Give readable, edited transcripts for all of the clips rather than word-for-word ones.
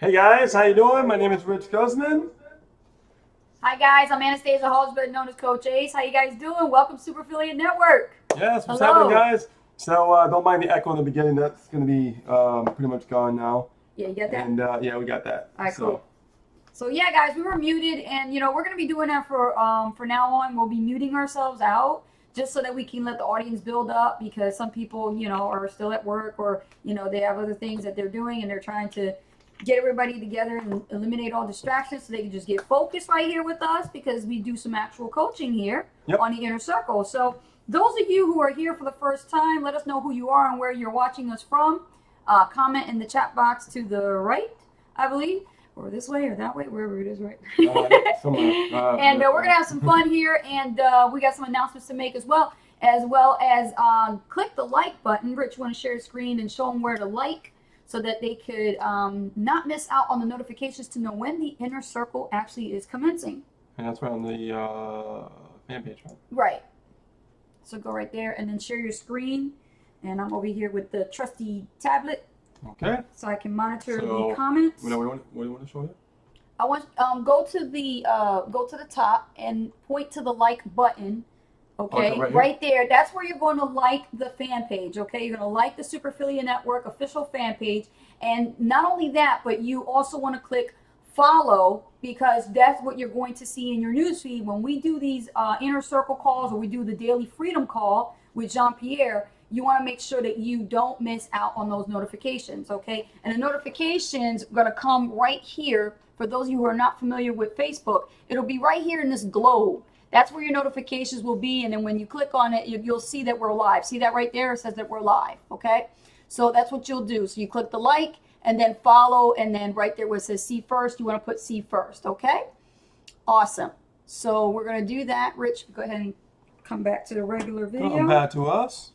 Hey guys, how you doing? My name is Rich Guzman. Hi guys, I'm Anastasia Halls, better known as Coach Ace. How you guys doing? Welcome to Super Affiliate Network. Yes, what's happening, Hello. guys? So don't mind the echo in the beginning. That's going to be pretty much gone now. Yeah, you got that? And yeah, we got that. All right, cool. So yeah, guys, we were muted, and we're gonna be doing that for now on. We'll be muting ourselves out just so that we can let the audience build up because some people are still at work or they have other things that they're doing and they're trying to get everybody together and eliminate all distractions so they can just get focused right here with us because we do some actual coaching here on the Inner Circle. So those of you who are here for the first time, let us know who you are and where you're watching us from. Comment in the chat box to the right, I believe, or this way or that way, wherever it is, right? And we're gonna have some fun here, and we got some announcements to make as well as click the like button. Rich, want to share the screen and show them where to like, so that they could not miss out on the notifications to know when the Inner Circle actually is commencing. And that's right on the fan page, right? Right. So go right there and then share your screen. And I'm over here with the trusty tablet. Okay. So I can monitor the comments. What do you want to show you? I want go to the top and point to the like button. Okay, right there. That's where you're going to like the fan page. Okay, you're going to like the Super Affiliate Network official fan page, and not only that, but you also want to click follow because that's what you're going to see in your newsfeed when we do these Inner Circle calls or we do the Daily Freedom Call with Jean-Pierre. You want to make sure that you don't miss out on those notifications. Okay, and the notifications are going to come right here. For those of you who are not familiar with Facebook, it'll be right here in this globe. That's where your notifications will be, and then when you click on it, you'll see that we're live. See that right there? It says that we're live, okay? So that's what you'll do. So you click the like, and then follow, and then right there where it says see first, you want to put see first, okay? Awesome. So we're going to do that. Rich, go ahead and come back to the regular video. Come back to us.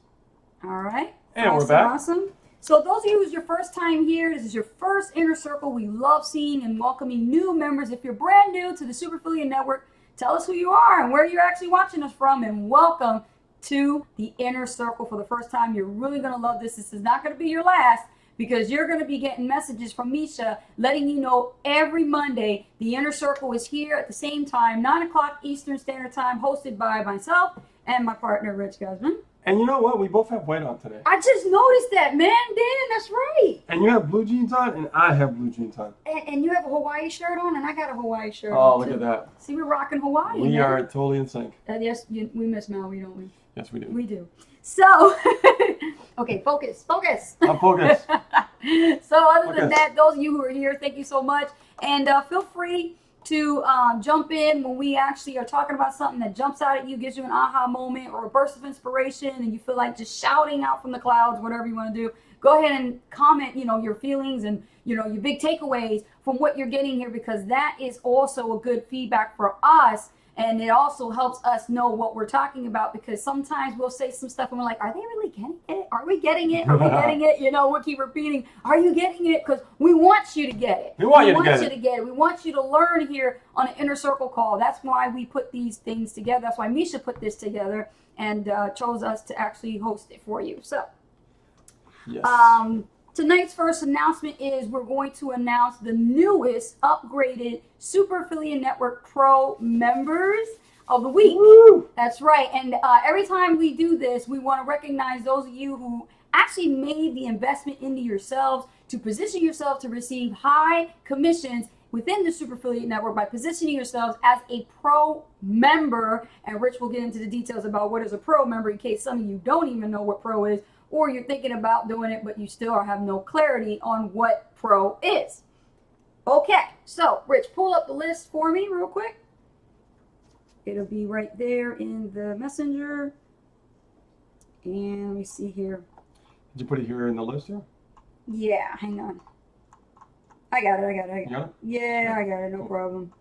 All right. And awesome, we're back. Awesome. So those of you who's your first time here, this is your first Inner Circle. We love seeing and welcoming new members. If you're brand new to the Super Affiliate Network, tell us who you are and where you're actually watching us from, and welcome to the Inner Circle for the first time. You're really going to love this. This is not going to be your last because you're going to be getting messages from Misha letting you know every Monday the Inner Circle is here at the same time, 9 o'clock Eastern Standard Time, hosted by myself and my partner, Rich Guzman. And you know what? We both have white on today. I just noticed that, man. Dan, that's right. And you have blue jeans on, and I have blue jeans on. And you have a Hawaii shirt on, and I got a Hawaii shirt on. Oh, look at that. See, we're rocking Hawaii. We are totally in sync. Yes, we miss Maui, don't we? Yes, we do. We do. So, okay, focus. I'm focused. So other than that, those of you who are here, thank you so much. And feel free to jump in when we actually are talking about something that jumps out at you, gives you an aha moment or a burst of inspiration, and you feel like just shouting out from the clouds, whatever you want to do. Go ahead and comment, your feelings and, your big takeaways from what you're getting here, because that is also a good feedback for us. And it also helps us know what we're talking about, because sometimes we'll say some stuff and we're like, are they really getting it? Are we getting it? Are we getting it? We'll keep repeating, are you getting it? Because we want you to get it. We want you to get it. We want you to learn here on an Inner Circle call. That's why we put these things together. That's why Misha put this together and chose us to actually host it for you. So, yes. Tonight's first announcement is we're going to announce the newest upgraded Super Affiliate Network Pro members of the week. Woo! That's right. And every time we do this, we want to recognize those of you who actually made the investment into yourselves to position yourself to receive high commissions within the Super Affiliate Network by positioning yourselves as a pro member. And Rich will get into the details about what is a pro member in case some of you don't even know what pro is, or you're thinking about doing it, but you still have no clarity on what pro is. Okay, so Rich, pull up the list for me real quick. It'll be right there in the messenger. And let me see here. Did you put it here in the list here? Yeah, hang on. I got it. You got it? Yeah, I got it. No problem.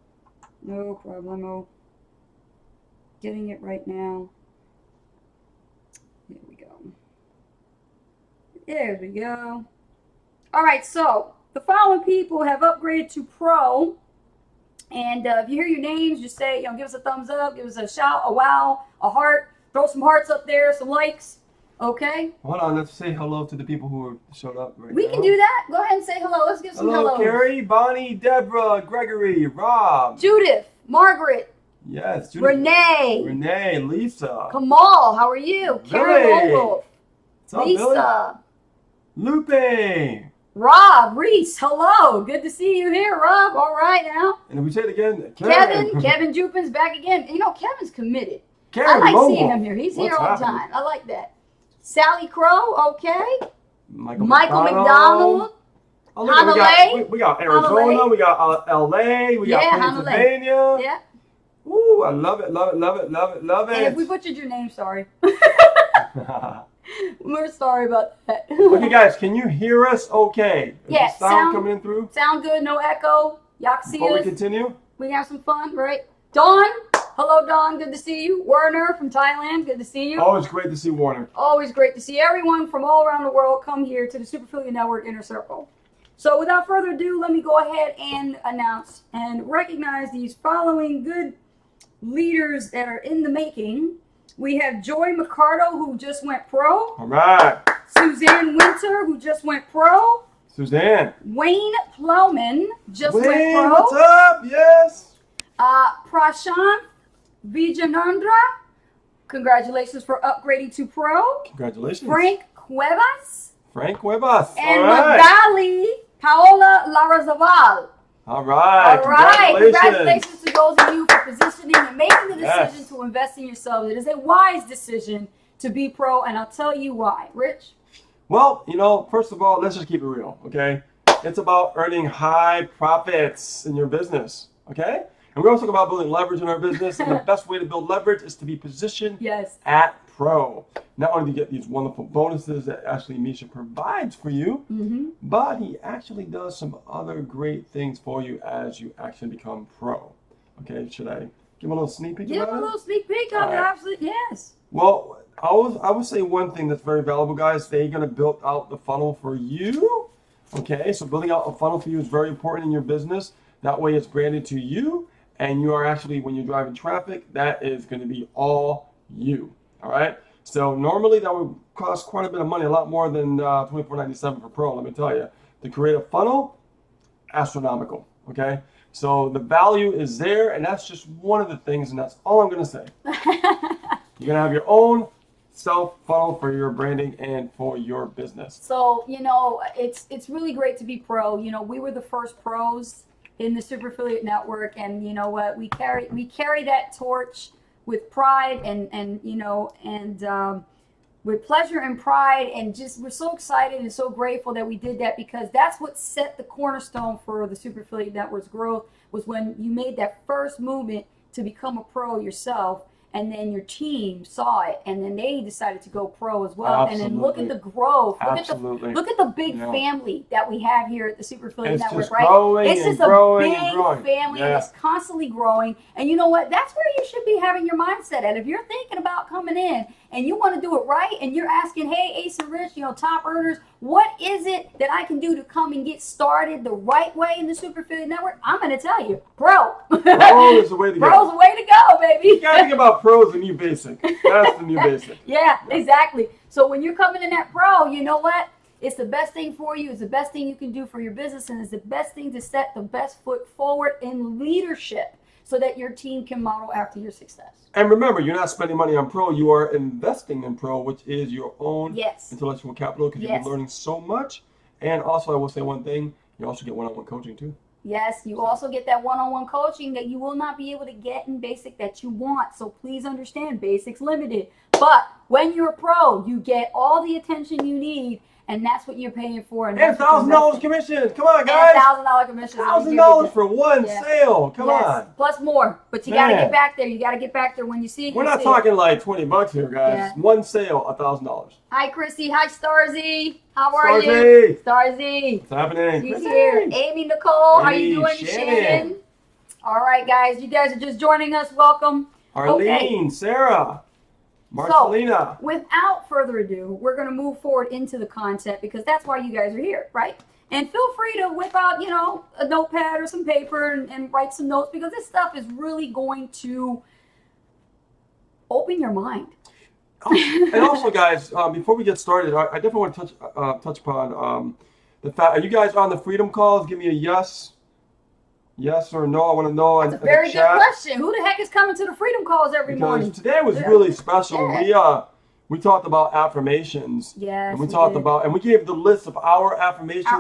No problemo. Getting it right now. Here we go. There we go. All right, so the following people have upgraded to Pro. And if you hear your names, just say, give us a thumbs up, give us a shout, a wow, a heart. Throw some hearts up there, some likes. Okay? Hold on, let's say hello to the people who showed up right We now. can do that. Go ahead and say hello. Let's give some Hello, hellos. Carrie, Bonnie, Deborah, Gregory, Rob. Judith, Margaret, Yes, Judith. Renee, Renee, Lisa. Kamal, how are you? Karen Billy. Wolf, What's up, Billy? Lisa, Lupe. Rob, Reese, hello. Good to see you here, Rob. All right now. And if we say it again, Kevin Jupin's back again. You know, Kevin's committed. Karen I like Mobile. seeing him here. He's here What's all the happening? time. I like that. Sally Crow, okay. Michael McDonald. Oh, look at- Hanalei. we got Arizona, Hanalei. we got LA, we got Yeah, Hanalei. Pennsylvania. Yeah. Ooh, I love it, love it, love it, love it, love it. And if we butchered your name, sorry. We're sorry about that. Okay, guys, can you hear us okay? Is Yeah, the sound coming in through? Sound good, no echo. Y'all can see Before we us. continue? We can have some fun, right? Dawn, hello Dawn, good to see you. Werner from Thailand, good to see you. Always great to see Warner. Always great to see everyone from all around the world come here to the Superfilia Network Inner Circle. So without further ado, let me go ahead and announce and recognize these following good leaders that are in the making. We have Joy McCardo, who just went pro. All right. Suzanne Winter, who just went pro. Suzanne. Wayne Plowman just went Wayne, pro. what's up? Yes. Prashant Vijayanandra, congratulations for upgrading to pro. Congratulations. Frank Cuevas Frank Cuevas. and All right. Magali Paola Larazaval. All right. All right, Congratulations. congratulations to those of you for positioning and making the decision Yes. to invest in yourself. It is a wise decision to be pro, and I'll tell you why. Rich? Well, first of all, let's just keep it real, okay? It's about earning high profits in your business, okay? And we're also talking about building leverage in our business, and the best way to build leverage is to be positioned Yes. at pro. Not only do you get these wonderful bonuses that Ashley Misha provides for you, Mm-hmm. but he actually does some other great things for you as you actually become pro. Okay, should I give a little sneak peek Give about them a it? little sneak peek of it, All right. absolutely. Yes. Well, I would say one thing that's very valuable, guys. They're going to build out the funnel for you. Okay, so building out a funnel for you is very important in your business. That way it's branded to you, and you are actually, when you're driving traffic, that is going to be all you. All right. So normally that would cost quite a bit of money, a lot more than $24.97 for Pro. Let me tell you, to create a funnel, astronomical. Okay. So the value is there, and that's just one of the things, and that's all I'm going to say. You're going to have your own self funnel for your branding and for your business. So, it's really great to be pro. We were the first pros in the Super Affiliate Network, and you know what? We carry that torch with pride and with pleasure and pride, and just we're so excited and so grateful that we did that, because that's what set the cornerstone for the Super Affiliate Network's growth, was when you made that first movement to become a pro yourself. And then your team saw it, and then they decided to go pro as well. Absolutely. And then look at the growth. Absolutely. Look at the big family that we have here at the Super Affiliate It's Network, just right? growing It's and just growing a and big growing. family, Yeah. and it's constantly growing. And you know what? That's where you should be having your mindset at. If you're thinking about coming in and you want to do it right, and you're asking, hey, Ace and Rich, top earners, what is it that I can do to come and get started the right way in the Super Affiliate Network? I'm going to tell you, pro. Pro is the way to go. Pro's the way to go, baby. You gotta think about pro as the new basic. That's the new basic. Yeah, exactly. So when you're coming in at pro, you know what? It's the best thing for you. It's the best thing you can do for your business, and it's the best thing to set the best foot forward in leadership so that your team can model after your success. And remember, you're not spending money on pro, you are investing in pro, which is your own Yes. intellectual capital, because you'll Yes. be learning so much. And also, I will say one thing, you also get one-on-one coaching too. Yes, you also get that one-on-one coaching that you will not be able to get in Basic that you want. So please understand, Basic's limited. But when you're a pro, you get all the attention you need, and that's what you're paying for. And that's what you're $1,000 investing. commission. Come on, And guys. $1,000 commission. $1,000 for one Yeah. sale. Come Yes, on. plus more. But you got to Man. get back there. You got to get back there when you see it. We're you not see talking like $20 here, guys. Yeah. One sale, $1,000. Hi, Chrissy. Hi, Starzy. How are you? Starzy. Starzy. What's happening? She's Chrissy. here. Amy Nicole. How you Hey, doing? Shannon. Shannon. All right, guys. You guys are just joining us. Welcome. Arlene, Sarah, Marcelina. Without further ado, we're going to move forward into the content, because that's why you guys are here, right? And feel free to whip out, a notepad or some paper and write some notes, because this stuff is really going to open your mind. And also, guys, before we get started, I definitely want to touch upon the fact. Are you guys on the freedom calls? Give me a yes or no. I want to know. That's a very good question. Who the heck is coming to the freedom calls every morning? Because today was really special. Yeah. We talked about affirmations. Yes, and we talked about, and we gave the list of our affirmations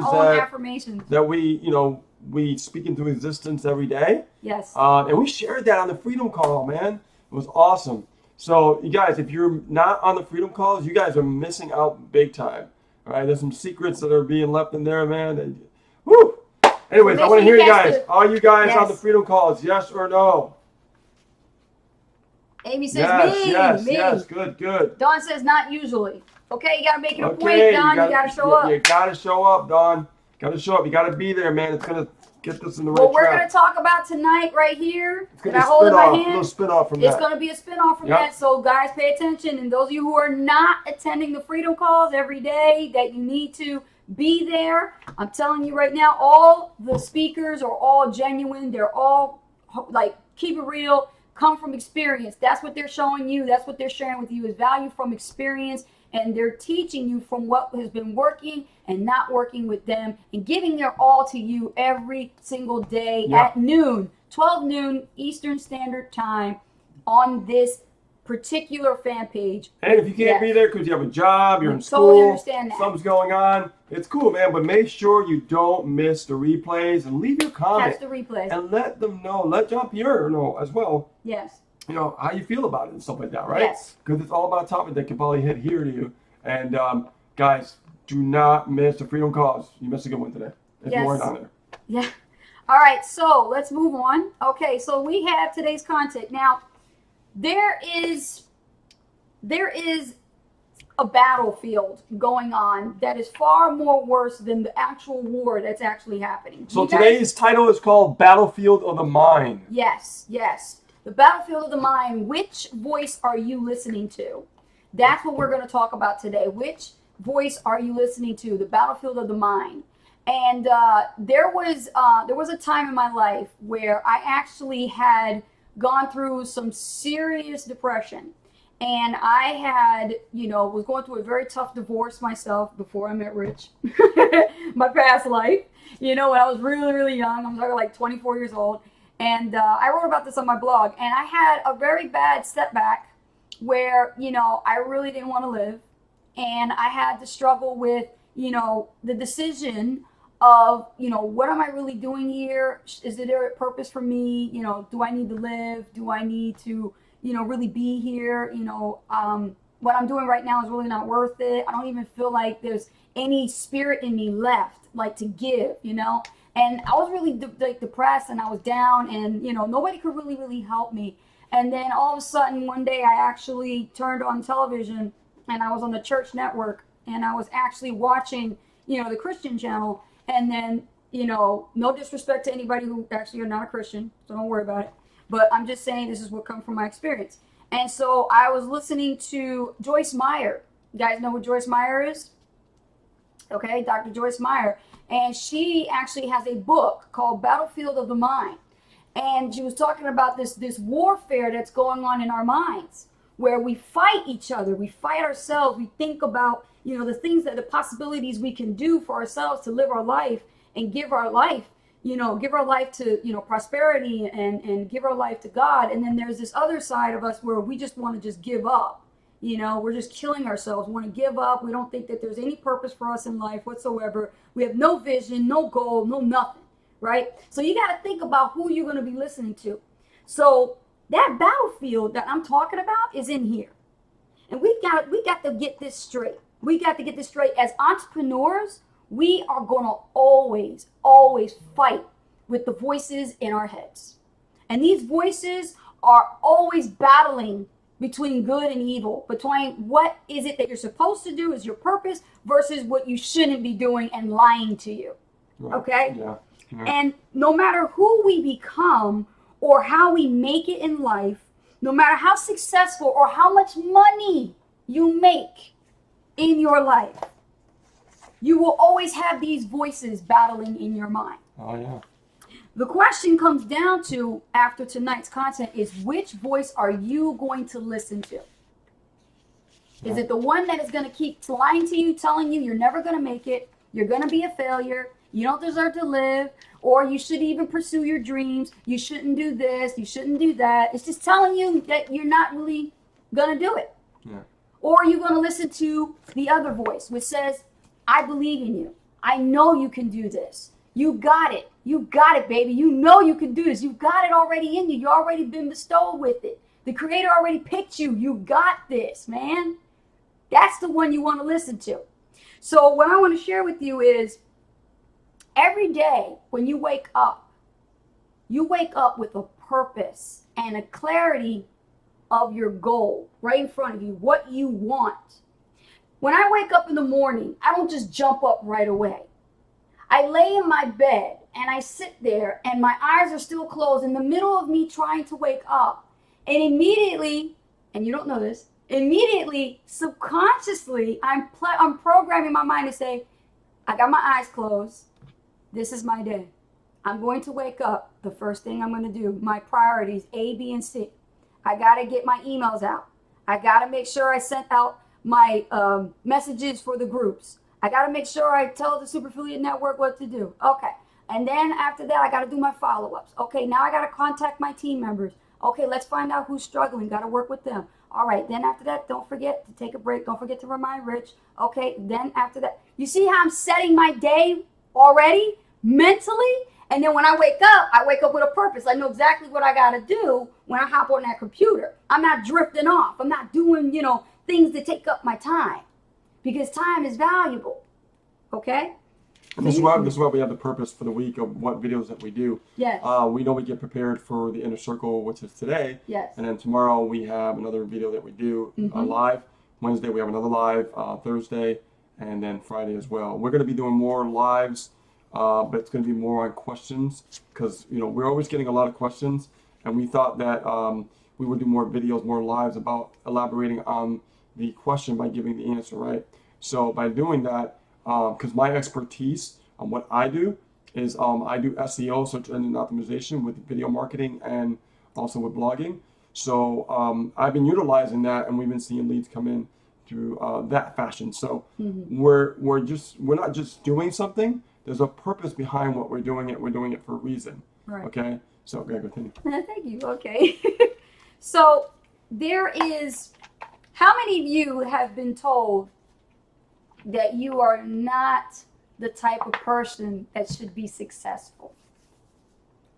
that we speak into existence every day. Yes. And we shared that on the freedom call, man. It was awesome. So you guys, if you're not on the freedom calls, you guys are missing out big time. All right, there's some secrets that are being left in there, man. And, woo! Anyways, I want to hear you guys. Are you guys on the freedom calls? Yes or no? Amy says me. Yes. Good. Dawn says not usually. Okay, you gotta make it a point, Dawn. You gotta show up. You gotta show up, Dawn. Gotta show up. You gotta be there, man. It's gonna get this in the right track. What we're gonna talk about tonight, right here, that I hold in my hand, a little spin-off from that. It's gonna be a spin-off from that. So, guys, pay attention. And those of you who are not attending the freedom calls every day, that you need to be there. I'm telling you right now, all the speakers are all genuine. They're all like, keep it real. Come from experience. That's what they're showing you. That's what they're sharing with you is value from experience. And they're teaching you from what has been working and not working with them and giving their all to you every single day at noon, 12 noon Eastern Standard Time on this particular fan page. And if you can't be there because you have a job, you're in school, something's going on, it's cool, man. But make sure you don't miss the replays and leave your comment. Catch the replays. And let them know. Let Jean-Pierre know as well. Yes. You know, how you feel about it and stuff like that, right? Yes. Because it's all about a topic that can probably hit here to you. And guys, do not miss the freedom calls. You missed a good one today. There's more down there. Yeah. All right, so let's move on. Okay, so we have today's content. Now, there is a battlefield going on that is far more worse than the actual war that's actually happening. So today's title is called Battlefield of the Mind. Yes. The battlefield of the mind. Which voice are you listening to? That's what we're going to talk about today. Which voice are you listening to? The battlefield of the mind. And there was a time in my life where I actually had gone through some serious depression. And I had, was going through a very tough divorce myself before I met Rich. My past life, when I was really, really young. I'm talking like 24 years old. And I wrote about this on my blog. And I had a very bad setback where, I really didn't want to live. And I had to struggle with, the decision of, what am I really doing here? Is there a purpose for me? Do I need to live? Do I need to, really be here? What I'm doing right now is really not worth it. I don't even feel like there's any spirit in me left, like to give, And I was really depressed and I was down and, nobody could really, really help me. And then all of a sudden, one day I actually turned on television and I was on the church network and I was actually watching, the Christian channel. And then, no disrespect to anybody who actually are not a Christian, so don't worry about it. But I'm just saying this is what comes from my experience. And so I was listening to Joyce Meyer. You guys know what Joyce Meyer is? Okay, Dr. Joyce Meyer. And she actually has a book called Battlefield of the Mind. And she was talking about this warfare that's going on in our minds, where we fight each other, we fight ourselves, we think about, the things the possibilities we can do for ourselves to live our life and give our life, to, prosperity and give our life to God. And then there's this other side of us where we just want to just give up. We're just killing ourselves, want to give up. We don't think that there's any purpose for us in life whatsoever. We have no vision, no goal, no nothing, right? So you got to think about who you're going to be listening to. So that battlefield that I'm talking about is in here. And we got to get this straight. We got to get this straight. As entrepreneurs, we are going to always, always fight with the voices in our heads. And these voices are always battling between good and evil, between what is it that you're supposed to do, is your purpose, versus what you shouldn't be doing and lying to you. Right. Okay? Yeah. And no matter who we become or how we make it in life, no matter how successful or how much money you make in your life, you will always have these voices battling in your mind. Oh, yeah. The question comes down to, after tonight's content, is which voice are you going to listen to? Is it the one that is going to keep lying to you, telling you you're never going to make it, you're going to be a failure, you don't deserve to live, or you should even pursue your dreams, you shouldn't do this, you shouldn't do that? It's just telling you that you're not really going to do it. Yeah. Or are you going to listen to the other voice, which says, I believe in you. I know you can do this. You got it. You got it, baby. You know you can do this. You've got it already in you. You've already been bestowed with it. The Creator already picked you. You got this, man. That's the one you want to listen to. So what I want to share with you is every day when you wake up with a purpose and a clarity of your goal right in front of you, what you want. When I wake up in the morning, I don't just jump up right away. I lay in my bed and I sit there and my eyes are still closed in the middle of me trying to wake up. And immediately, and you don't know this, immediately, subconsciously, I'm programming my mind to say, I got my eyes closed. This is my day. I'm going to wake up. The first thing I'm going to do, my priorities, A, B, and C. I got to get my emails out. I got to make sure I sent out my messages for the groups. I got to make sure I tell the Super Affiliate Network what to do. Okay. And then after that, I got to do my follow-ups. Okay, now I got to contact my team members. Okay, let's find out who's struggling. Got to work with them. All right, then after that, don't forget to take a break. Don't forget to remind Rich. Okay, then after that. You see how I'm setting my day already mentally? And then when I wake up with a purpose. I know exactly what I got to do when I hop on that computer. I'm not drifting off. I'm not doing, things that take up my time. Because time is valuable. Okay? And this is why we have the purpose for the week of what videos that we do. Yes. We know we get prepared for the Inner Circle, which is today. Yes. And then tomorrow we have another video that we do live. Wednesday we have another live. Thursday, and then Friday as well. We're going to be doing more lives, but it's going to be more on questions because we're always getting a lot of questions, and we thought that we would do more videos, more lives about elaborating on the question by giving the answer, right? So by doing that, because my expertise on what I do is I do SEO, search engine optimization, with video marketing and also with blogging. So I've been utilizing that, and we've been seeing leads come in through that fashion. So we're not just doing something. There's a purpose behind what we're doing it. We're doing it for a reason. Right. Okay. So go ahead, continue. Thank you. Okay. So there is. How many of you have been told that you are not the type of person that should be successful?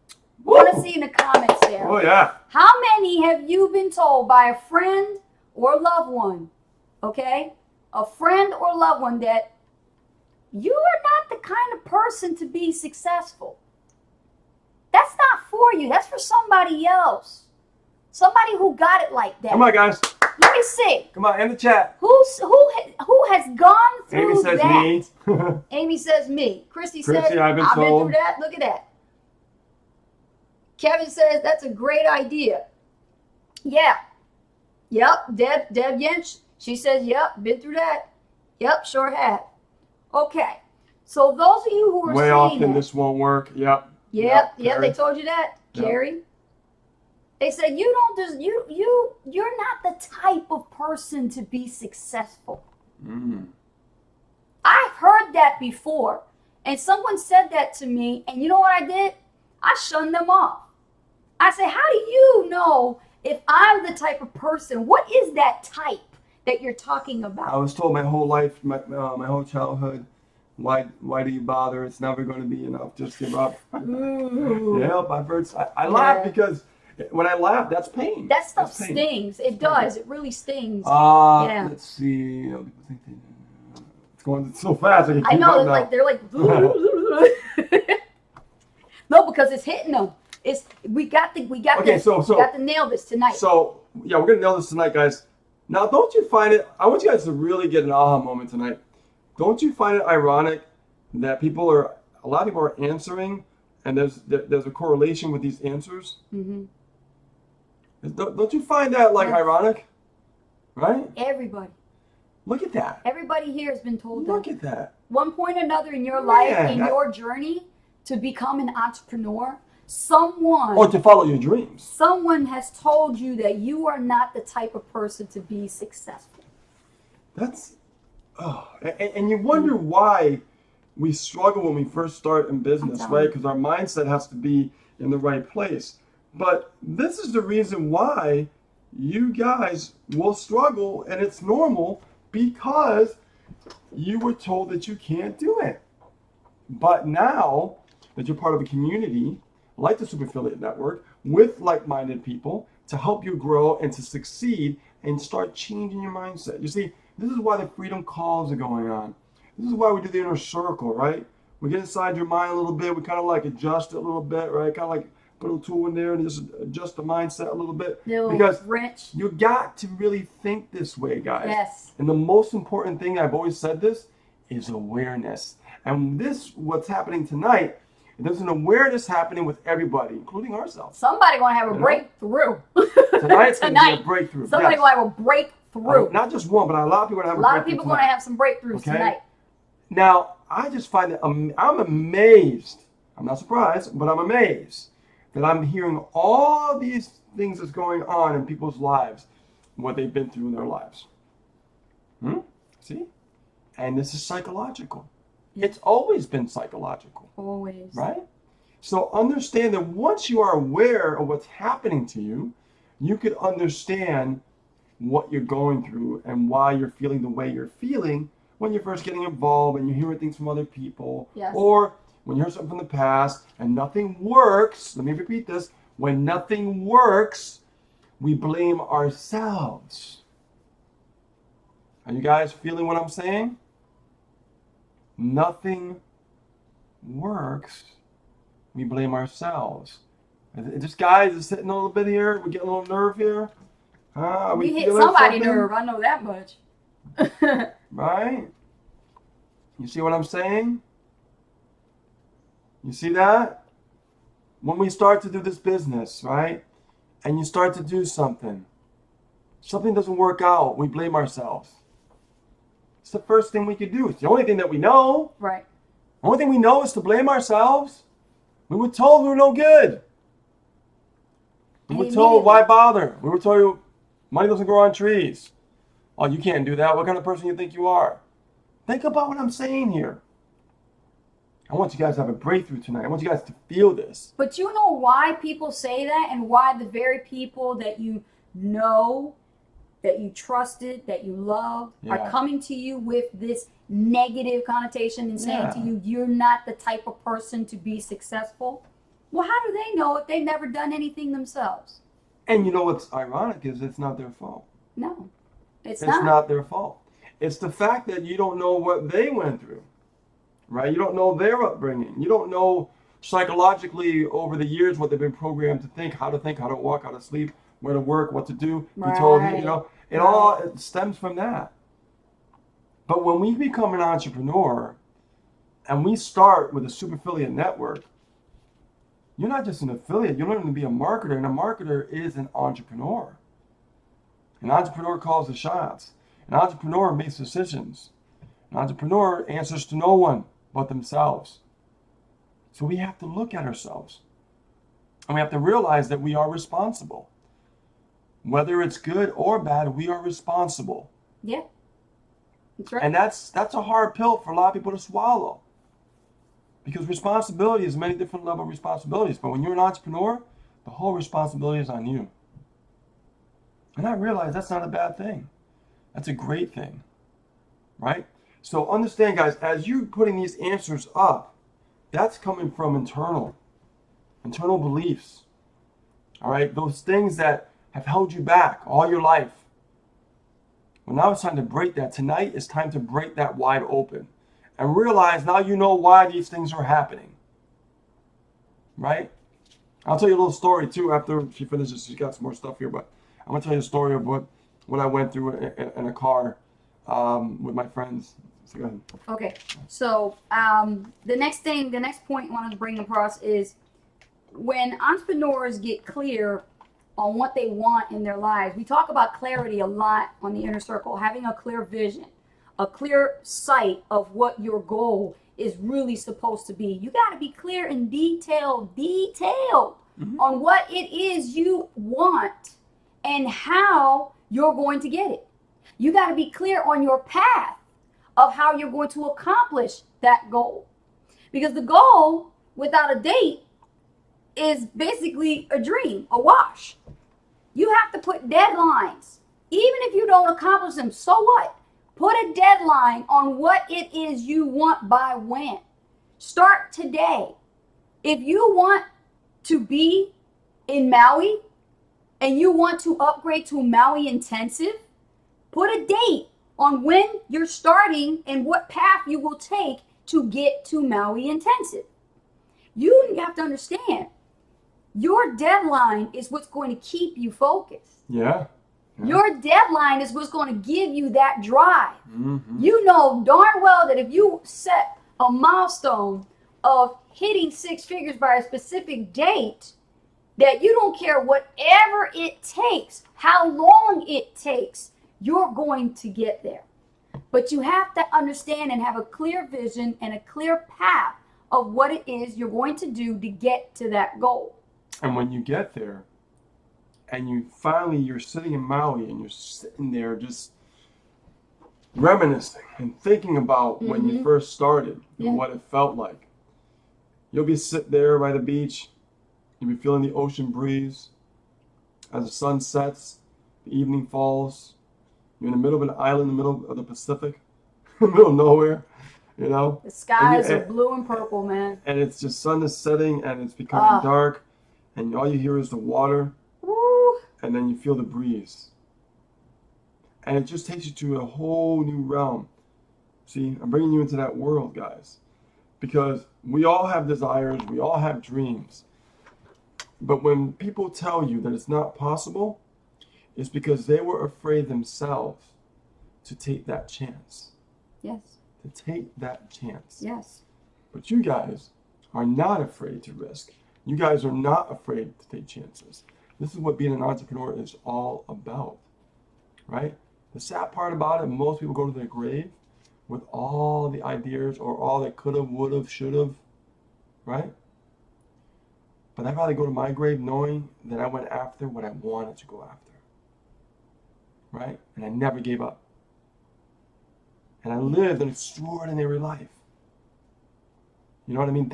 I want to see in the comments there. Oh, yeah. How many have you been told by a friend or loved one, okay? A friend or loved one that you are not the kind of person to be successful. That's not for you. That's for somebody else. Somebody who got it like that. Come on, guys. Let me see. Come on, in the chat. Who has gone through Amy says that? me. Amy says me. Christy says I've been I've been told. through that. Look at that. Kevin says that's a great idea. Yeah. Yep. Deb Yench. She says, yep, been through that. Yep, sure have. Okay. So those of you who are Way saying often that, this won't work. Yep. Yep, they Carrie. told you that, Yep. Carrie. They said you're not the type of person to be successful. I've heard that before. And someone said that to me, and you know what I did? I shunned them off. I said, how do you know if I'm the type of person? What is that type that you're talking about? I was told my whole life, my whole childhood, why do you bother? It's never going to be enough. Just give up. Ooh. Yep, I've heard. I laugh because when I laugh, that's pain. That stuff That's pain. stings. It does. It really stings. Let's see. It's going so fast. I know. They're like. No, because it's hitting them. We got to nail this tonight. So yeah, we're gonna nail this tonight, guys. Now, don't you find it? I want you guys to really get an aha moment tonight. Don't you find it ironic that a lot of people are answering, and there's a correlation with these answers? Mm-hmm. Don't you find that ironic? Right? Everybody. Look at that. Everybody here has been told Look at that. one point or another in your life, your journey to become an entrepreneur, to follow your dreams. Someone has told you that you are not the type of person to be successful. That's, oh, and you wonder why we struggle when we first start in business, right? Because our mindset has to be in the right place. But this is the reason why you guys will struggle, and it's normal because you were told that you can't do it. But now that you're part of a community like the Super Affiliate Network with like-minded people to help you grow and to succeed and start changing your mindset. You see, this is why the freedom calls are going on. This is why we do the inner circle, right? We get inside your mind a little bit. We kind of like adjust it a little bit, right? Kind of like put a little tool in there and just adjust the mindset a little bit. Because wrench. You got to really think this way, guys. Yes. And the most important thing, I've always said this, is awareness. And this, what's happening tonight, there's an awareness happening with everybody, including ourselves. Somebody gonna have a breakthrough. Tonight's gonna be a breakthrough. Somebody gonna have a breakthrough. Not just one, but a lot of people are gonna have a breakthrough. A lot of people gonna have some breakthroughs tonight. Now, I just find that I'm amazed. I'm not surprised, but I'm amazed that I'm hearing all these things that's going on in people's lives, what they've been through in their lives. See? And this is psychological. It's always been psychological. Always. Right? So understand that once you are aware of what's happening to you, you could understand what you're going through and why you're feeling the way you're feeling when you're first getting involved and you're hearing things from other people. Yes. Or when you hear something from the past and nothing works. Let me repeat this. When nothing works, we blame ourselves. Are you guys feeling what I'm saying? Nothing works, we blame ourselves. Just guys is sitting a little bit here. We get a little nerve here. We hit somebody's nerve. I know that much. Right? You see what I'm saying? You see that? When we start to do this business, right? And you start to do something doesn't work out, we blame ourselves. It's the first thing we could do. It's the only thing that we know. Right. The only thing we know is to blame ourselves. We were told we were no good. We were told, why bother? We were told money doesn't grow on trees. Oh, you can't do that. What kind of person do you think you are? Think about what I'm saying here. I want you guys to have a breakthrough tonight. I want you guys to feel this. But you know why people say that and why the very people that you know, that you trusted, that you love, are coming to you with this negative connotation and saying to you, you're not the type of person to be successful. Well, how do they know if they've never done anything themselves? And you know what's ironic is it's not their fault. No, it's not. It's not their fault. It's the fact that you don't know what they went through, right? You don't know their upbringing. You don't know psychologically over the years what they've been programmed to think, how to walk, how to sleep, where to work, what to do. Right. You told him, it all stems from that. But when we become an entrepreneur and we start with a Super Affiliate Network, you're not just an affiliate, you learn to be a marketer, and a marketer is an entrepreneur. An entrepreneur calls the shots. An entrepreneur makes decisions. An entrepreneur answers to no one but themselves. So we have to look at ourselves. And we have to realize that we are responsible. Whether it's good or bad, we are responsible. Yeah. That's right. And that's a hard pill for a lot of people to swallow. Because responsibility is many different level of responsibilities. But when you're an entrepreneur, the whole responsibility is on you. And I realize that's not a bad thing. That's a great thing. Right? So understand, guys, as you're putting these answers up, that's coming from internal beliefs. All right? Those things that have held you back all your life. Well, now it's time to break that. Tonight is time to break that wide open. And realize now you know why these things are happening. Right? I'll tell you a little story too after she finishes. She's got some more stuff here, but I'm going to tell you a story of what I went through in a car with my friends. So go ahead. Okay. So the next point I wanted to bring across is when entrepreneurs get clear on what they want in their lives. We talk about clarity a lot on the Inner Circle, having a clear vision, a clear sight of what your goal is really supposed to be. You got to be clear and detailed on what it is you want and how you're going to get it. You got to be clear on your path of how you're going to accomplish that goal. Because the goal without a date is basically a dream, a wash. You have to put deadlines. Even if you don't accomplish them, so what? Put a deadline on what it is you want by when. Start today. If you want to be in Maui and you want to upgrade to Maui Intensive, put a date on when you're starting and what path you will take to get to Maui Intensive. You have to understand, your deadline is what's going to keep you focused. Yeah. Your deadline is what's going to give you that drive. You know darn well that if you set a milestone of hitting 6 figures by a specific date, that you don't care whatever it takes, how long it takes, you're going to get there. But you have to understand and have a clear vision and a clear path of what it is you're going to do to get to that goal. And when you get there, and you're sitting in Maui and you're sitting there just reminiscing and thinking about when you first started and what it felt like. You'll be sitting there by the beach, you'll be feeling the ocean breeze. As the sun sets, the evening falls, you're in the middle of an island in the middle of the Pacific, in the middle of nowhere, you know? The skies are blue and purple, man. And it's just sun is setting and it's becoming dark, and all you hear is the water. And then you feel the breeze. And it just takes you to a whole new realm. See, I'm bringing you into that world, guys. Because we all have desires, we all have dreams. But when people tell you that it's not possible, it's because they were afraid themselves to take that chance. Yes. To take that chance. Yes. But you guys are not afraid to risk. You guys are not afraid to take chances. This is what being an entrepreneur is all about, right? The sad part about it, most people go to their grave with all the ideas or all that could have, would have, should have, right? But I'd rather go to my grave knowing that I went after what I wanted to go after, right? And I never gave up. And I lived an extraordinary life. You know what I mean?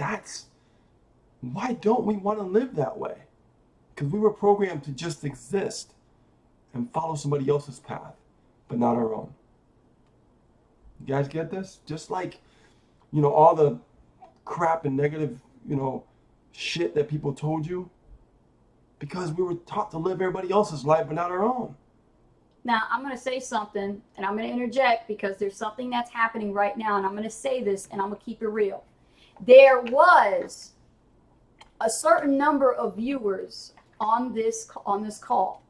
Why don't we want to live that way? Because we were programmed to just exist and follow somebody else's path, but not our own. You guys get this? Just like, all the crap and negative, shit that people told you. Because we were taught to live everybody else's life, but not our own. Now, I'm going to say something, and I'm going to interject because there's something that's happening right now, and I'm going to say this, and I'm going to keep it real. There was a certain number of viewers on this call,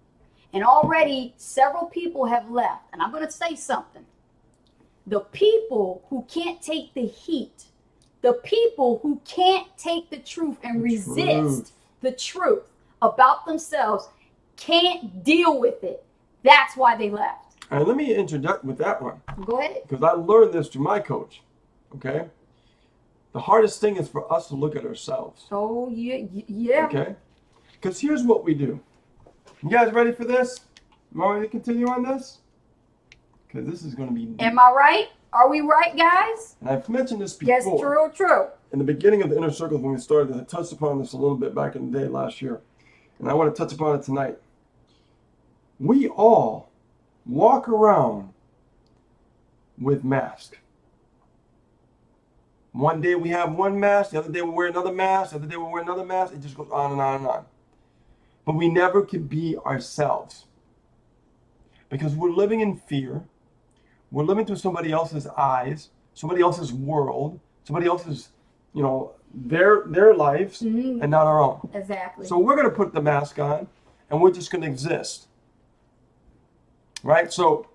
and already several people have left. And I'm going to say something. The people who can't take the heat, the people who can't take the truth and resist the truth about themselves, can't deal with it. That's why they left. And let me interject with that one. Go ahead. Because I learned this through my coach. Okay? The hardest thing is for us to look at ourselves. Oh, yeah. Okay? Because here's what we do. You guys ready for this? You want me to continue on this? Because this is going to be... Am I right? Are we right, guys? And I've mentioned this before. Yes, true. In the beginning of the Inner Circle, when we started, I touched upon this a little bit back in the day last year. And I want to touch upon it tonight. We all walk around with masks. One day we have one mask, the other day we wear another mask, the other day we wear another mask. It just goes on and on and on. But we never can be ourselves. Because we're living in fear. We're living through somebody else's eyes, somebody else's world, somebody else's, their lives, and not our own. Exactly. So we're going to put the mask on, and we're just going to exist. Right? So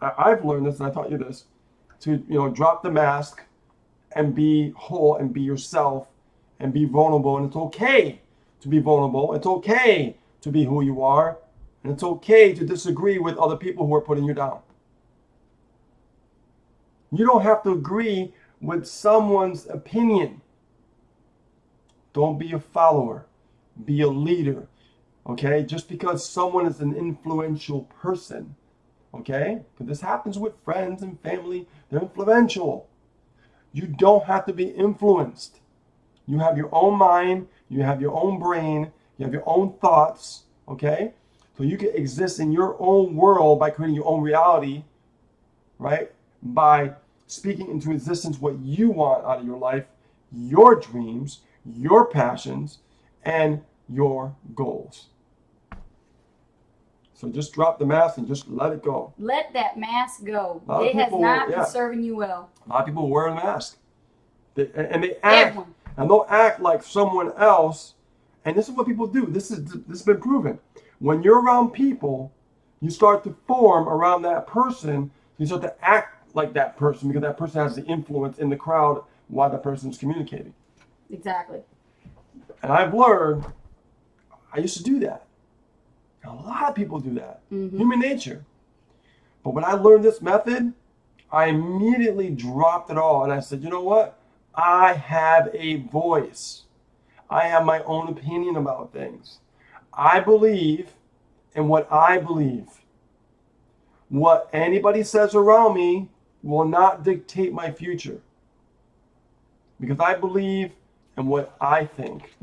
I've learned this, and I taught you this, to, drop the mask and be whole and be yourself and be vulnerable. And it's okay to be vulnerable. It's okay to be who you are. And it's okay to disagree with other people who are putting you down. You don't have to agree with someone's opinion. Don't be a follower. Be a leader. Okay? Just because someone is an influential person okay? Because this happens with friends and family. They're influential. You don't have to be influenced. You have your own mind. You have your own brain. You have your own thoughts, okay? So you can exist in your own world by creating your own reality, right? By speaking into existence what you want out of your life, your dreams, your passions, and your goals. So just drop the mask and just let it go. Let that mask go. It has not been serving you well. A lot of people wear a mask. They act, and they'll act like someone else. And this is what people do. This has been proven. When you're around people, you start to form around that person. You start to act like that person because that person has the influence in the crowd while that person is communicating. Exactly. And I've learned, I used to do that. A lot of people do that. Human nature. But when I learned this method, I immediately dropped it all. And I said, you know what? I have a voice. I have my own opinion about things. I believe in what I believe. What anybody says around me will not dictate my future. Because I believe in what I think.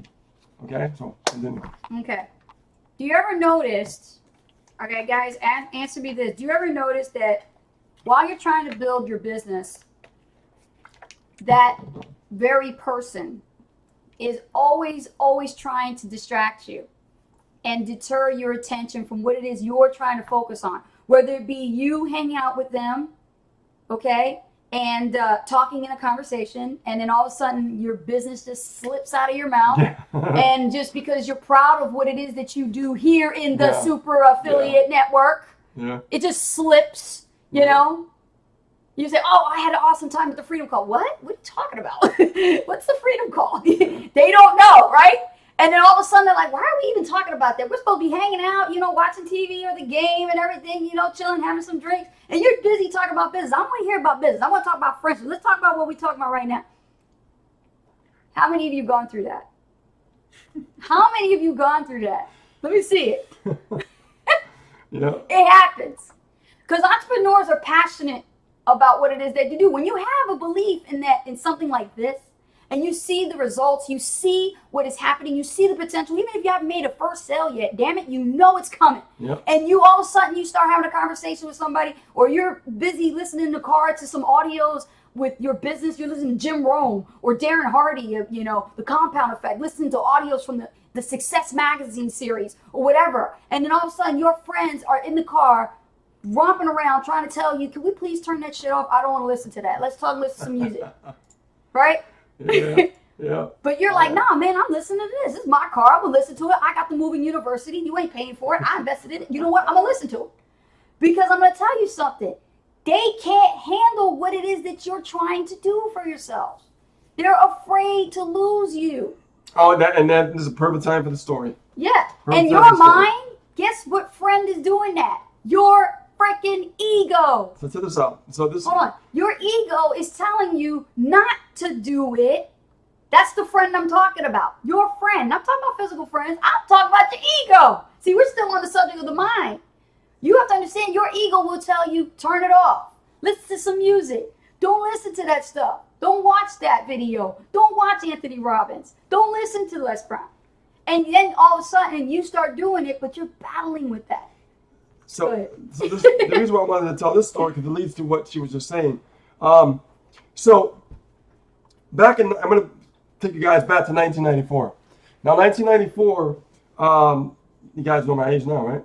Okay? So, continue. Okay. Do you ever notice, okay, guys, answer me this. Do you ever notice that while you're trying to build your business, that very person is always trying to distract you and deter your attention from what it is you're trying to focus on? Whether it be you hanging out with them, okay, and talking in a conversation, and then all of a sudden your business just slips out of your mouth, and just because you're proud of what it is that you do here in the super affiliate network, it just slips, you know? You say, oh, I had an awesome time at the Freedom Call. What? What are you talking about? What's the Freedom Call? They don't know, right? And then all of a sudden they're like, why are we even talking about that? We're supposed to be hanging out, you know, watching TV or the game and everything, you know, chilling, having some drinks. And you're busy talking about business. I want to hear about business. I want to talk about friendship. Let's talk about what we're talking about right now. How many of you have gone through that? How many of you have gone through that? Let me see it. It happens. Because entrepreneurs are passionate about what it is that you do. When you have a belief in something like this, and you see the results, you see what is happening, you see the potential, even if you haven't made a first sale yet, damn it, you know it's coming. And you all of a sudden, you start having a conversation with somebody, or you're busy listening in the car to some audios with your business, you're listening to Jim Rohn or Darren Hardy, you know, The Compound Effect, listening to audios from the Success Magazine series or whatever. And then all of a sudden, your friends are in the car romping around trying to tell you, can we please turn that shit off? I don't want to listen to that. Let's talk and listen to some music. Right? But you're like, nah, man, I'm listening to this. This is my car. I'm going to listen to it. I got the Moving University. You ain't paying for it. I invested in it. You know what? I'm going to listen to it. Because I'm going to tell you something. They can't handle what it is that you're trying to do for yourself. They're afraid to lose you. Oh, and that is a perfect time for the story. Yeah. And your mind, guess what friend is doing that? Your freaking ego. So check this out. Hold on. Your ego is telling you not to do it. That's the friend I'm talking about. Your friend. I'm talking about physical friends. I'm talking about your ego. See, we're still on the subject of the mind. You have to understand your ego will tell you, turn it off. Listen to some music. Don't listen to that stuff. Don't watch that video. Don't watch Anthony Robbins. Don't listen to Les Brown. And then all of a sudden you start doing it, but you're battling with that. The reason why I wanted to tell this story, because it leads to what she was just saying. So back in, I'm going to take you guys back to 1994. Now, 1994, you guys know my age now, right?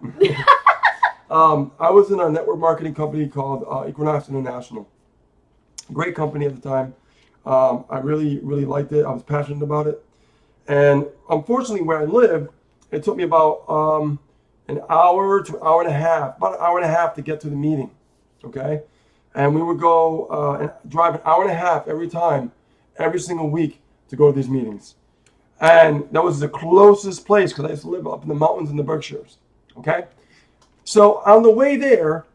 I was in a network marketing company called Equinox International. Great company at the time. I really, really liked it. I was passionate about it. And unfortunately, where I lived, it took me about an hour to an hour and a half, about an hour and a half to get to the meeting, okay? And we would go and drive an hour and a half every single week to go to these meetings. And that was the closest place because I used to live up in the mountains in the Berkshires, okay? So on the way there,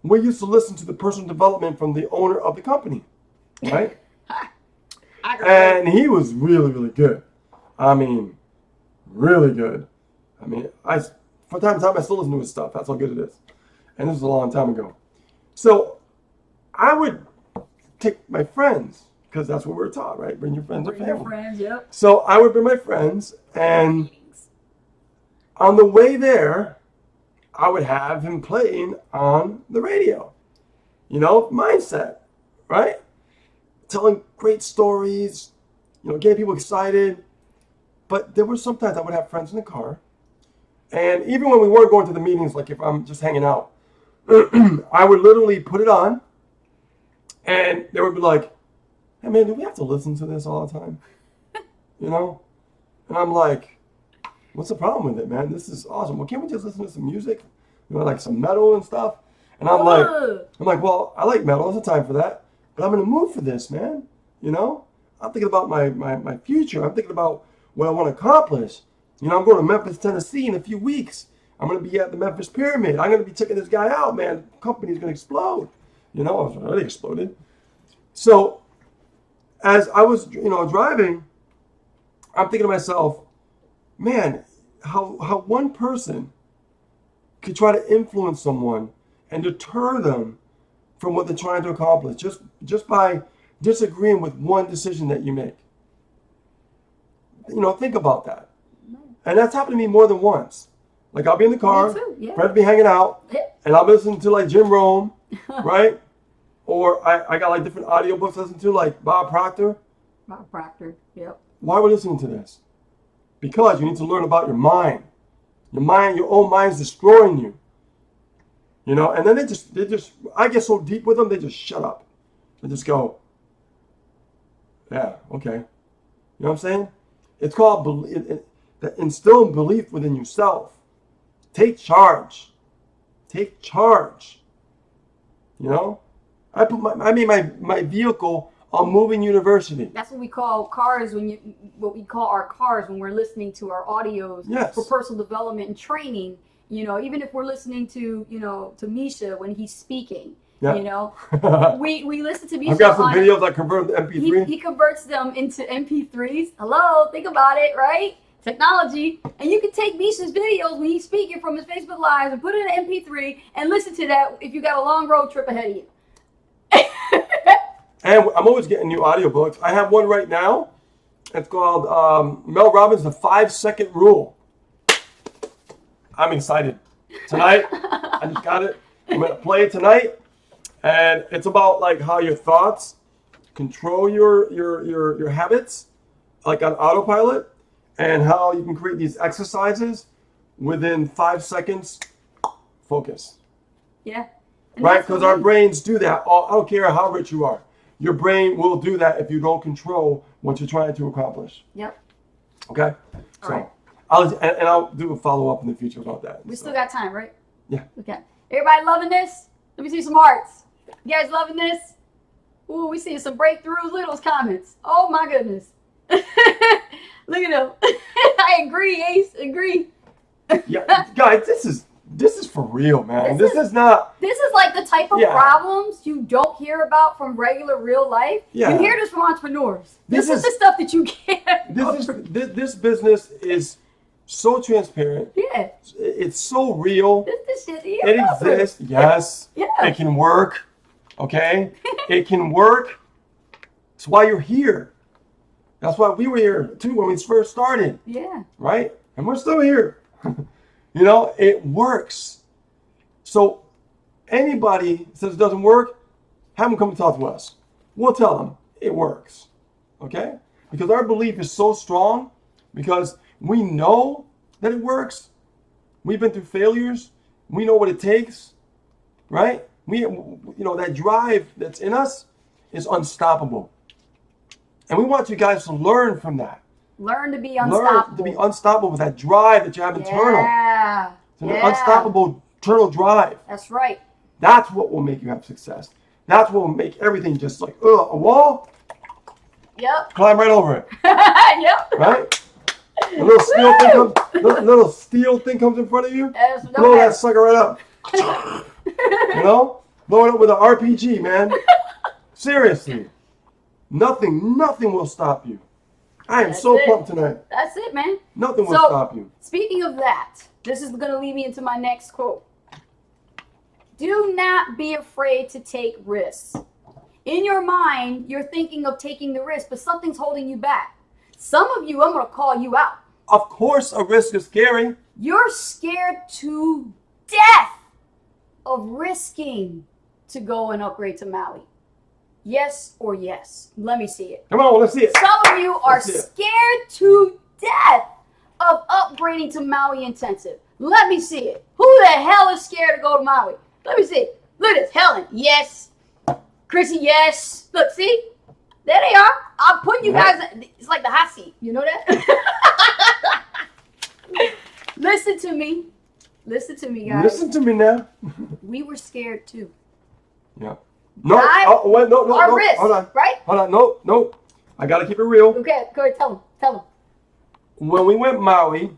we used to listen to the personal development from the owner of the company, right? And he was really, really good. I mean, really good. I mean, from time to time, I still listen to his stuff. That's how good it is. And this was a long time ago. So I would take my friends, because that's what we were taught, right? Bring your friends and Bring your family. friends, yep. So I would bring my friends, and on the way there, I would have him playing on the radio. You know, mindset, right? Telling great stories, you know, getting people excited. But there were sometimes I would have friends in the car. And even when we weren't going to the meetings, like if I'm just hanging out, I would literally put it on, and they would be like, hey man, do we have to listen to this all the time? You know? And I'm like, what's the problem with it, man? This is awesome. Well, can't we just listen to some music? You know, like some metal and stuff? And I'm like, well, I like metal. There's a time for that. But I'm in the mood for this, man. You know? I'm thinking about my future. I'm thinking about what I want to accomplish. You know, I'm going to Memphis, Tennessee in a few weeks. I'm going to be at the Memphis Pyramid. I'm going to be checking this guy out, man. The company's going to explode. You know, I was already exploded. So as I was, you know, driving, I'm thinking to myself, man, how one person could try to influence someone and deter them from what they're trying to accomplish just by disagreeing with one decision that you make. You know, think about that. And that's happened to me more than once. Like I'll be in the car, friends be hanging out, and I'll listen to like Jim Rome, right? Or I got like different audiobooks to listen to, like Bob Proctor. Bob Proctor, yep. Why are we listening to this? Because you need to learn about your mind. Your mind, your own mind's destroying you. You know, and then they just, I get so deep with them, they just shut up. They just go, yeah, okay. You know what I'm saying? It's called instilling belief within yourself. Take charge. Take charge. You know? I made my vehicle a moving university. That's what we call cars what we call our cars when we're listening to our audios for personal development and training. You know, even if we're listening to, you know, to Misha when he's speaking, you know, we listen to Misha. I've got some videos I convert to MP3. He converts them into MP3s. Hello, think about it, right? Technology. And you can take Misha's videos when he's speaking from his Facebook Lives and put it in MP3 and listen to that if you got a long road trip ahead of you. And I'm always getting new audiobooks. I have one right now. It's called Mel Robbins, The 5-Second Rule. I'm excited. Tonight, I just got it. I'm going to play it tonight. And it's about like how your thoughts control your habits, like on autopilot, and how you can create these exercises within 5 seconds. Focus. Yeah. Right? Because our brains do that. I don't care how rich you are. Your brain will do that if you don't control what you're trying to accomplish. Yep. Okay? All so right. I'll do a follow-up in the future about that. We still got time, right? Yeah. Okay. Everybody loving this? Let me see some hearts. You guys loving this? Ooh, we see some breakthroughs. Look at those comments. Oh my goodness. Look at them. I agree, Ace. Agree. Yeah, guys, this is for real, man. This is not. This is like the type of problems you don't hear about from regular real life. Yeah. You hear this from entrepreneurs. This is the stuff that you can't. This business is so transparent. Yeah. It's so real. This shit. It exists. Yes. Yeah. It can work. Okay. It can work. That's why you're here. That's why we were here too when we first started. Yeah. Right? And we're still here. You know, it works. So anybody says it doesn't work, have them come and talk to us. We'll tell them it works. Okay? Because our belief is so strong because we know that it works. We've been through failures. We know what it takes. Right? That drive that's in us is unstoppable. And we want you guys to learn from that. Learn to be unstoppable. Learn to be unstoppable with that drive that you have internal. Yeah. It's an unstoppable internal drive. That's right. That's what will make you have success. That's what will make everything just like, a wall. Yep. Climb right over it. Yep. Right? A little steel thing comes in front of you. Blow that sucker right up. You know? Blow it up with an RPG, man. Seriously. Nothing will stop you. I am so pumped tonight. That's it, man. Nothing will stop you. Speaking of that, this is going to lead me into my next quote. Do not be afraid to take risks. In your mind, you're thinking of taking the risk, but something's holding you back. Some of you, I'm going to call you out. Of course, a risk is scary. You're scared to death of risking to go and upgrade to Maui. Yes or yes? Let me see it. Come on, let's see it. Some of you are scared to death of upgrading to Maui Intensive. Let me see it. Who the hell is scared to go to Maui? Let me see. Look at this. Helen, yes. Chrissy, yes. Look, see? There they are. I'm putting you guys. It's like the hot seat. You know that? Listen to me. Listen to me, guys. Listen to me now. We were scared too. Yeah. No. Wait, no. Risk, Hold on. right? Hold on. No. I gotta keep it real. Okay, go ahead. Tell them. When we went Maui,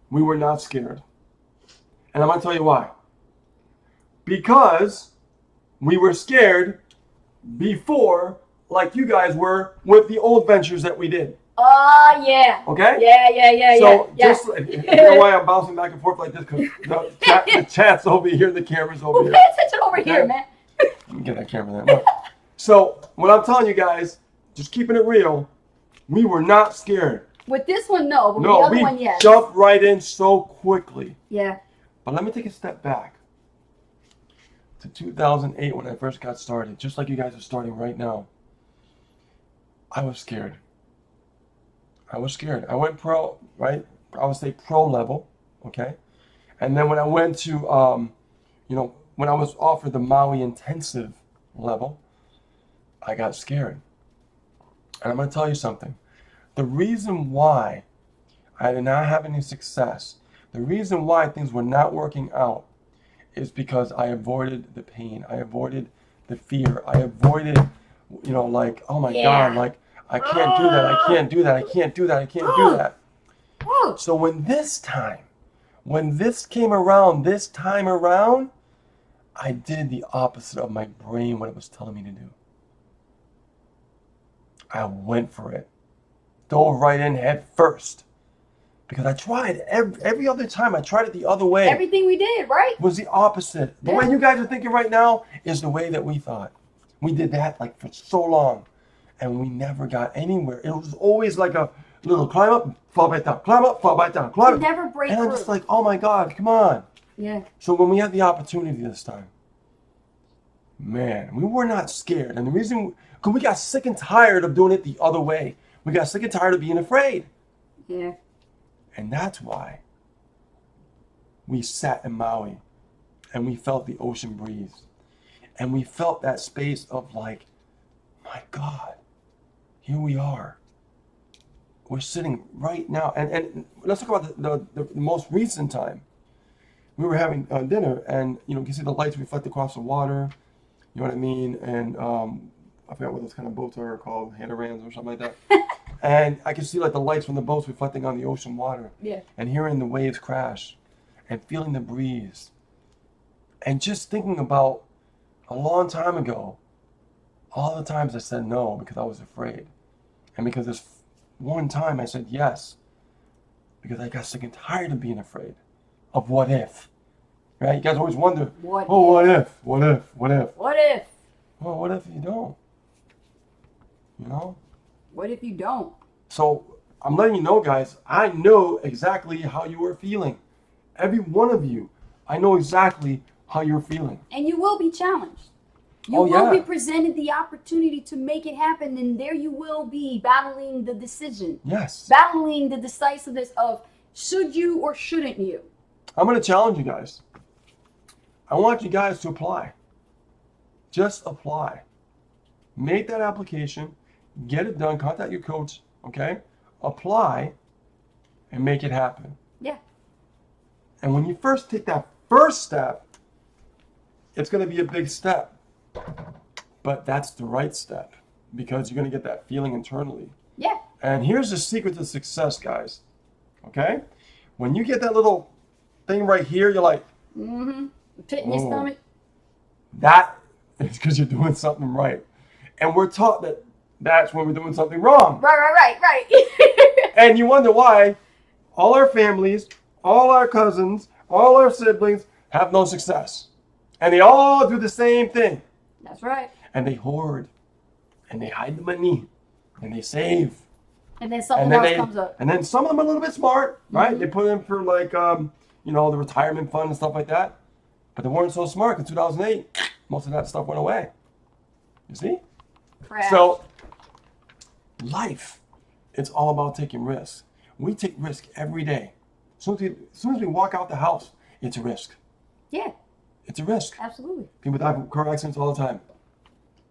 we were not scared, and I'm gonna tell you why. Because we were scared before, like you guys were with the old ventures that we did. Yeah. Okay? Yeah. So just, you know why I'm bouncing back and forth like this? Because the chat's over here, the camera's over here. Pay attention over here, man. Let me get that camera there. So what I'm telling you guys, just keeping it real, we were not scared. With this one, no. But with the other one, yes. Jumped right in so quickly. Yeah. But let me take a step back to 2008 when I first got started, just like you guys are starting right now. I was scared. I went pro, right? I would say pro level, okay? And then when I went to, when I was offered the Maui Intensive level, I got scared. And I'm going to tell you something. The reason why I did not have any success, the reason why things were not working out is because I avoided the pain. I avoided the fear. I avoided, like, oh my God, like, I can't do that. I can't do that. I can't do that. I can't do that. So when this came around, this time around, I did the opposite of my brain, what it was telling me to do. I went for it. Dove right in head first. Because I tried every other time. I tried it the other way. Everything we did, right? Was the opposite. The way you guys are thinking right now is the way that we thought. We did that like for so long. And we never got anywhere. It was always like a little climb up, fall back down, climb up, fall back down, climb up. Never break through. And I'm just like, oh my God, come on. Yeah. So when we had the opportunity this time, man, we were not scared. And the reason, because we got sick and tired of doing it the other way. We got sick and tired of being afraid. Yeah. And that's why we sat in Maui and we felt the ocean breeze. And we felt that space of like, my God, here we are. We're sitting right now. And let's talk about the most recent time. We were having dinner and, you can see the lights reflect across the water. You know what I mean? And I forgot what those kind of boats are called, Hanarans or something like that. And I could see like the lights from the boats reflecting on the ocean water. Yeah. And hearing the waves crash and feeling the breeze. And just thinking about a long time ago, all the times I said no because I was afraid. And because this one time I said yes because I got sick and tired of being afraid of what if. Right? You guys always wonder, what if? What if? What if? Well, what if you don't? What if you don't? So I'm letting you know, guys, I know exactly how you are feeling. Every one of you, I know exactly how you're feeling. And you will be challenged. You will be presented the opportunity to make it happen, and there you will be battling the decision. Yes. Battling the decisiveness of should you or shouldn't you. I'm going to challenge you guys. I want you guys to apply. Just apply. Make that application. Get it done. Contact your coach. Okay? Apply and make it happen. Yeah. And when you first take that first step, it's going to be a big step. But that's the right step because you're going to get that feeling internally. Yeah. And here's the secret to success, guys. Okay? When you get that little thing right here, you're like, Pit in your stomach. That is because you're doing something right. And we're taught that that's when we're doing something wrong. Right. And you wonder why all our families, all our cousins, all our siblings have no success. And they all do the same thing. That's right. And they hoard. And they hide the money. And they save. And then something else comes up. And then some of them are a little bit smart, right? They put in for like, you know, the retirement fund and stuff like that. But they weren't so smart. In 2008, most of that stuff went away. You see? Crash. So, life, it's all about taking risks. We take risk every day. As soon as we walk out the house, it's a risk. Yeah. It's a risk. Absolutely. People die from car accidents all the time.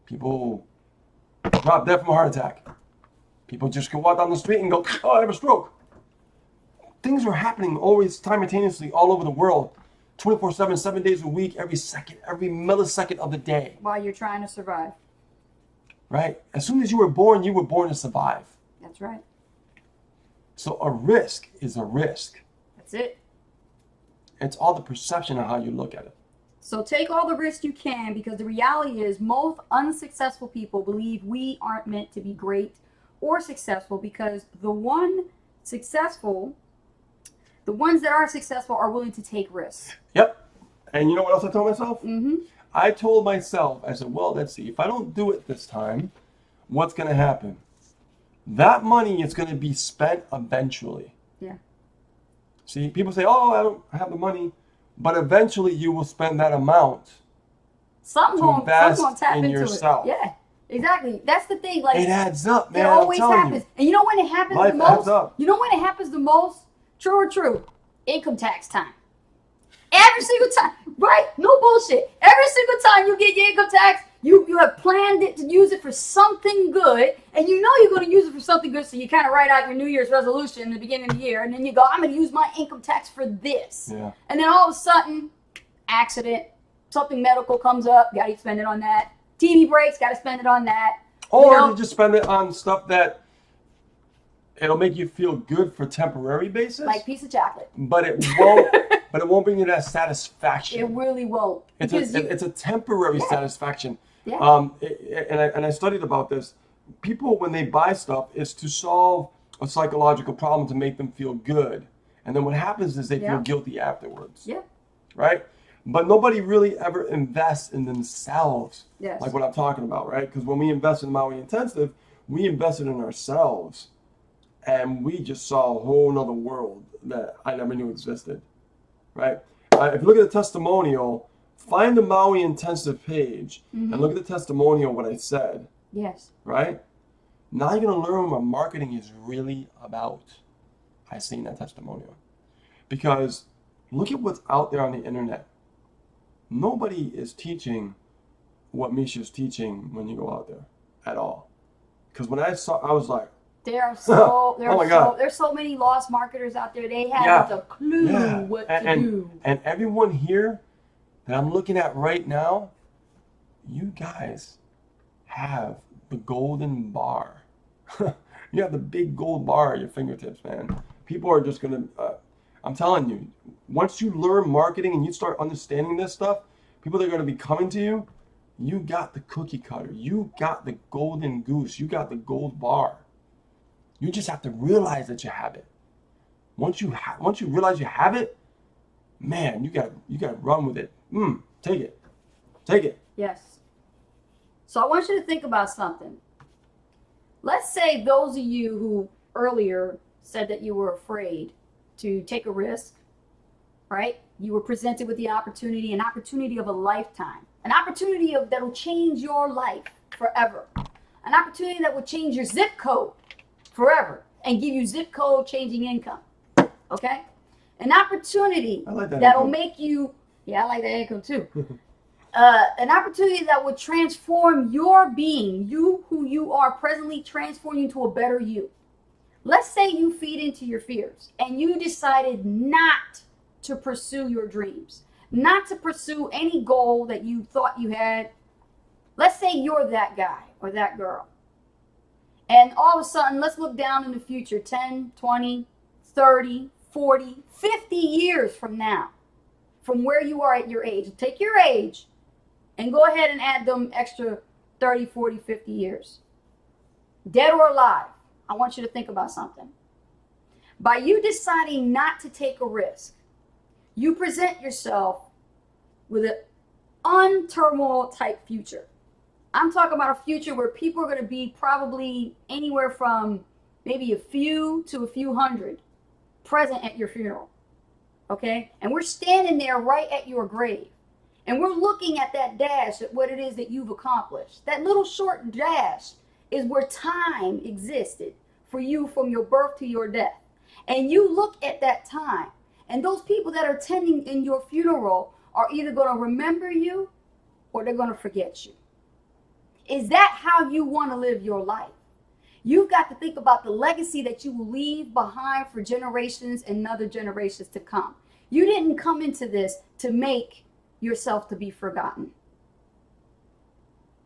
People drop dead from a heart attack. People just can walk down the street and go, oh, I have a stroke. Things are happening always simultaneously all over the world. 24/7, 7 days a week, every second, every millisecond of the day. While you're trying to survive. Right? As soon as you were born to survive. That's right. So a risk is a risk. That's it. It's all the perception of how you look at it. So take all the risks you can, because the reality is most unsuccessful people believe we aren't meant to be great or successful, because the ones that are successful are willing to take risks. Yep. And you know what else I told myself? Mm-hmm. I told myself, I said, well, let's see. If I don't do it this time, what's going to happen? That money is going to be spent eventually. Yeah. See, people say, oh, I don't have the money. But eventually you will spend that amount. Something's going to tap in into yourself. it. Yeah. Exactly. That's the thing. Like, it adds up, man. It always I'm telling happens. you. And you know when it happens Life the most? adds up. You know when it happens the most? True or true? Income tax time. Every single time, right? No bullshit. Every single time you get your income tax, you have planned it to use it for something good, and you know you're going to use it for something good, so you kind of write out your New Year's resolution in the beginning of the year, and then you go, I'm going to use my income tax for this. Yeah. And then all of a sudden, accident, something medical comes up, got to spend it on that. TV breaks, got to spend it on that. Or you just spend it on stuff that it'll make you feel good for temporary basis. Like piece of chocolate. But it won't. But it won't bring you that satisfaction. It really won't. It's a temporary satisfaction. Yeah. And I studied about this. People, when they buy stuff, is to solve a psychological problem to make them feel good. And then what happens is they feel guilty afterwards. Yeah. Right? But nobody really ever invests in themselves. Yes. Like what I'm talking about, right? Because when we invest in Maui Intensive, we invested in ourselves. And we just saw a whole nother world that I never knew existed. Right? If you look at the testimonial, find the Maui Intensive page and look at the testimonial, what I said. Yes. Right? Now you're going to learn what marketing is really about. I seen that testimonial. Because look at what's out there on the internet. Nobody is teaching what Misha's teaching when you go out there at all. Because when I was like, there's so many lost marketers out there. They haven't a clue what to do. And everyone here that I'm looking at right now, you guys have the golden bar. You have the big gold bar at your fingertips, man. People are just going to, I'm telling you, once you learn marketing and you start understanding this stuff, people that are going to be coming to you, you got the cookie cutter. You got the golden goose. You got the gold bar. You just have to realize that you have it. Once you realize you have it, man, you got to run with it. Take it. Yes. So I want you to think about something. Let's say those of you who earlier said that you were afraid to take a risk, right? You were presented with the opportunity, an opportunity of a lifetime, an opportunity that will change your life forever, an opportunity that will change your zip code forever and give you zip code changing income. Okay? An opportunity that'll make you, I like that income too. An opportunity that will transform your being, you who you are presently, transform you into a better you. Let's say you feed into your fears and you decided not to pursue your dreams, not to pursue any goal that you thought you had. Let's say you're that guy or that girl. And all of a sudden, let's look down in the future, 10, 20, 30, 40, 50 years from now, from where you are at your age. Take your age and go ahead and add them extra 30, 40, 50 years. Dead or alive, I want you to think about something. By you deciding not to take a risk, you present yourself with an unturmoil type future. I'm talking about a future where people are going to be probably anywhere from maybe a few to a few hundred present at your funeral. Okay? And we're standing there right at your grave. And we're looking at that dash at what it is that you've accomplished. That little short dash is where time existed for you from your birth to your death. And you look at that time, and those people that are attending in your funeral are either going to remember you or they're going to forget you. Is that how you want to live your life? You've got to think about the legacy that you will leave behind for generations and other generations to come. You didn't come into this to make yourself to be forgotten.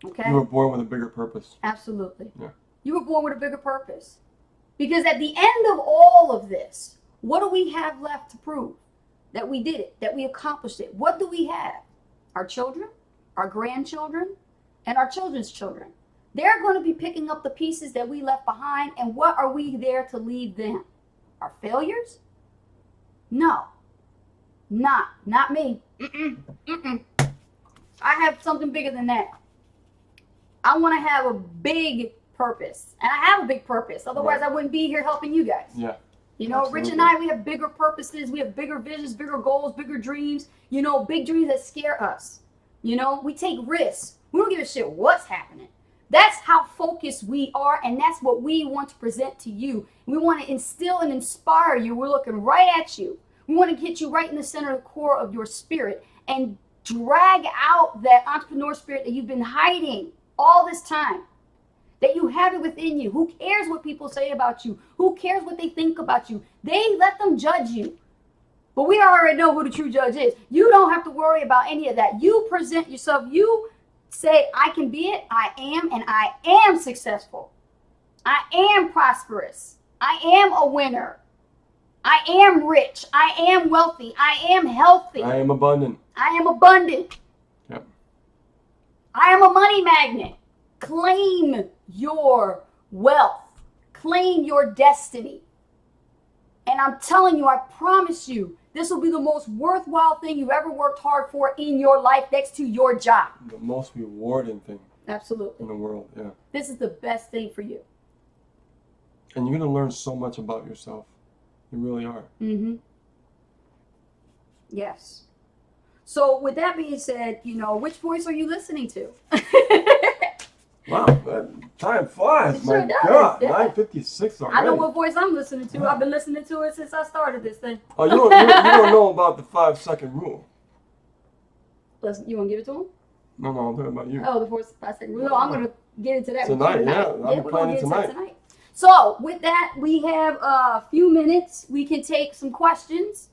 Okay? You were born with a bigger purpose. Absolutely. Yeah. You were born with a bigger purpose. Because at the end of all of this, what do we have left to prove? That we did it, that we accomplished it. What do we have? Our children, our grandchildren, and our children's children. They're going to be picking up the pieces that we left behind, and what are we there to leave them? Our failures? No. Not me. I have something bigger than that. I want to have a big purpose. And I have a big purpose. Otherwise, Right. I wouldn't be here helping you guys. Yeah. You know, Absolutely. Rich and I, we have bigger purposes. We have bigger visions, bigger goals, bigger dreams. You know, big dreams that scare us. You know, we take risks. We don't give a shit what's happening. That's how focused we are, and that's what we want to present to you. We want to instill and inspire you. We're looking right at you. We want to get you right in the center of the core of your spirit and drag out that entrepreneur spirit that you've been hiding all this time. That you have it within you. Who cares what people say about you? Who cares what they think about you? They let them judge you. But we already know who the true judge is. You don't have to worry about any of that. You present yourself. You say, I can be it. I am, and I am successful. I am prosperous. I am a winner. I am rich. I am wealthy. I am healthy. I am abundant. I am abundant. Yep. I am a money magnet. Claim your wealth. Claim your destiny. And I'm telling you, I promise you, this will be the most worthwhile thing you've ever worked hard for in your life next to your job. The most rewarding thing Absolutely. in the world, yeah. This is the best thing for you. And you're going to learn so much about yourself. You really are. Mm-hmm. Yes. So with that being said, you know, which voice are you listening to? Wow, time flies. It sure My does, God, yeah. 9:56 already. I know what voice I'm listening to. I've been listening to it since I started this thing. Oh, you don't know about the 5-second rule. Listen, you want to give it to him? No, I'm talking about you. Oh, the 5-second rule. I'm going to get into that with you Tonight, yeah. we're I'm gonna planning get into that tonight. So, with that, we have a few minutes. We can take some questions.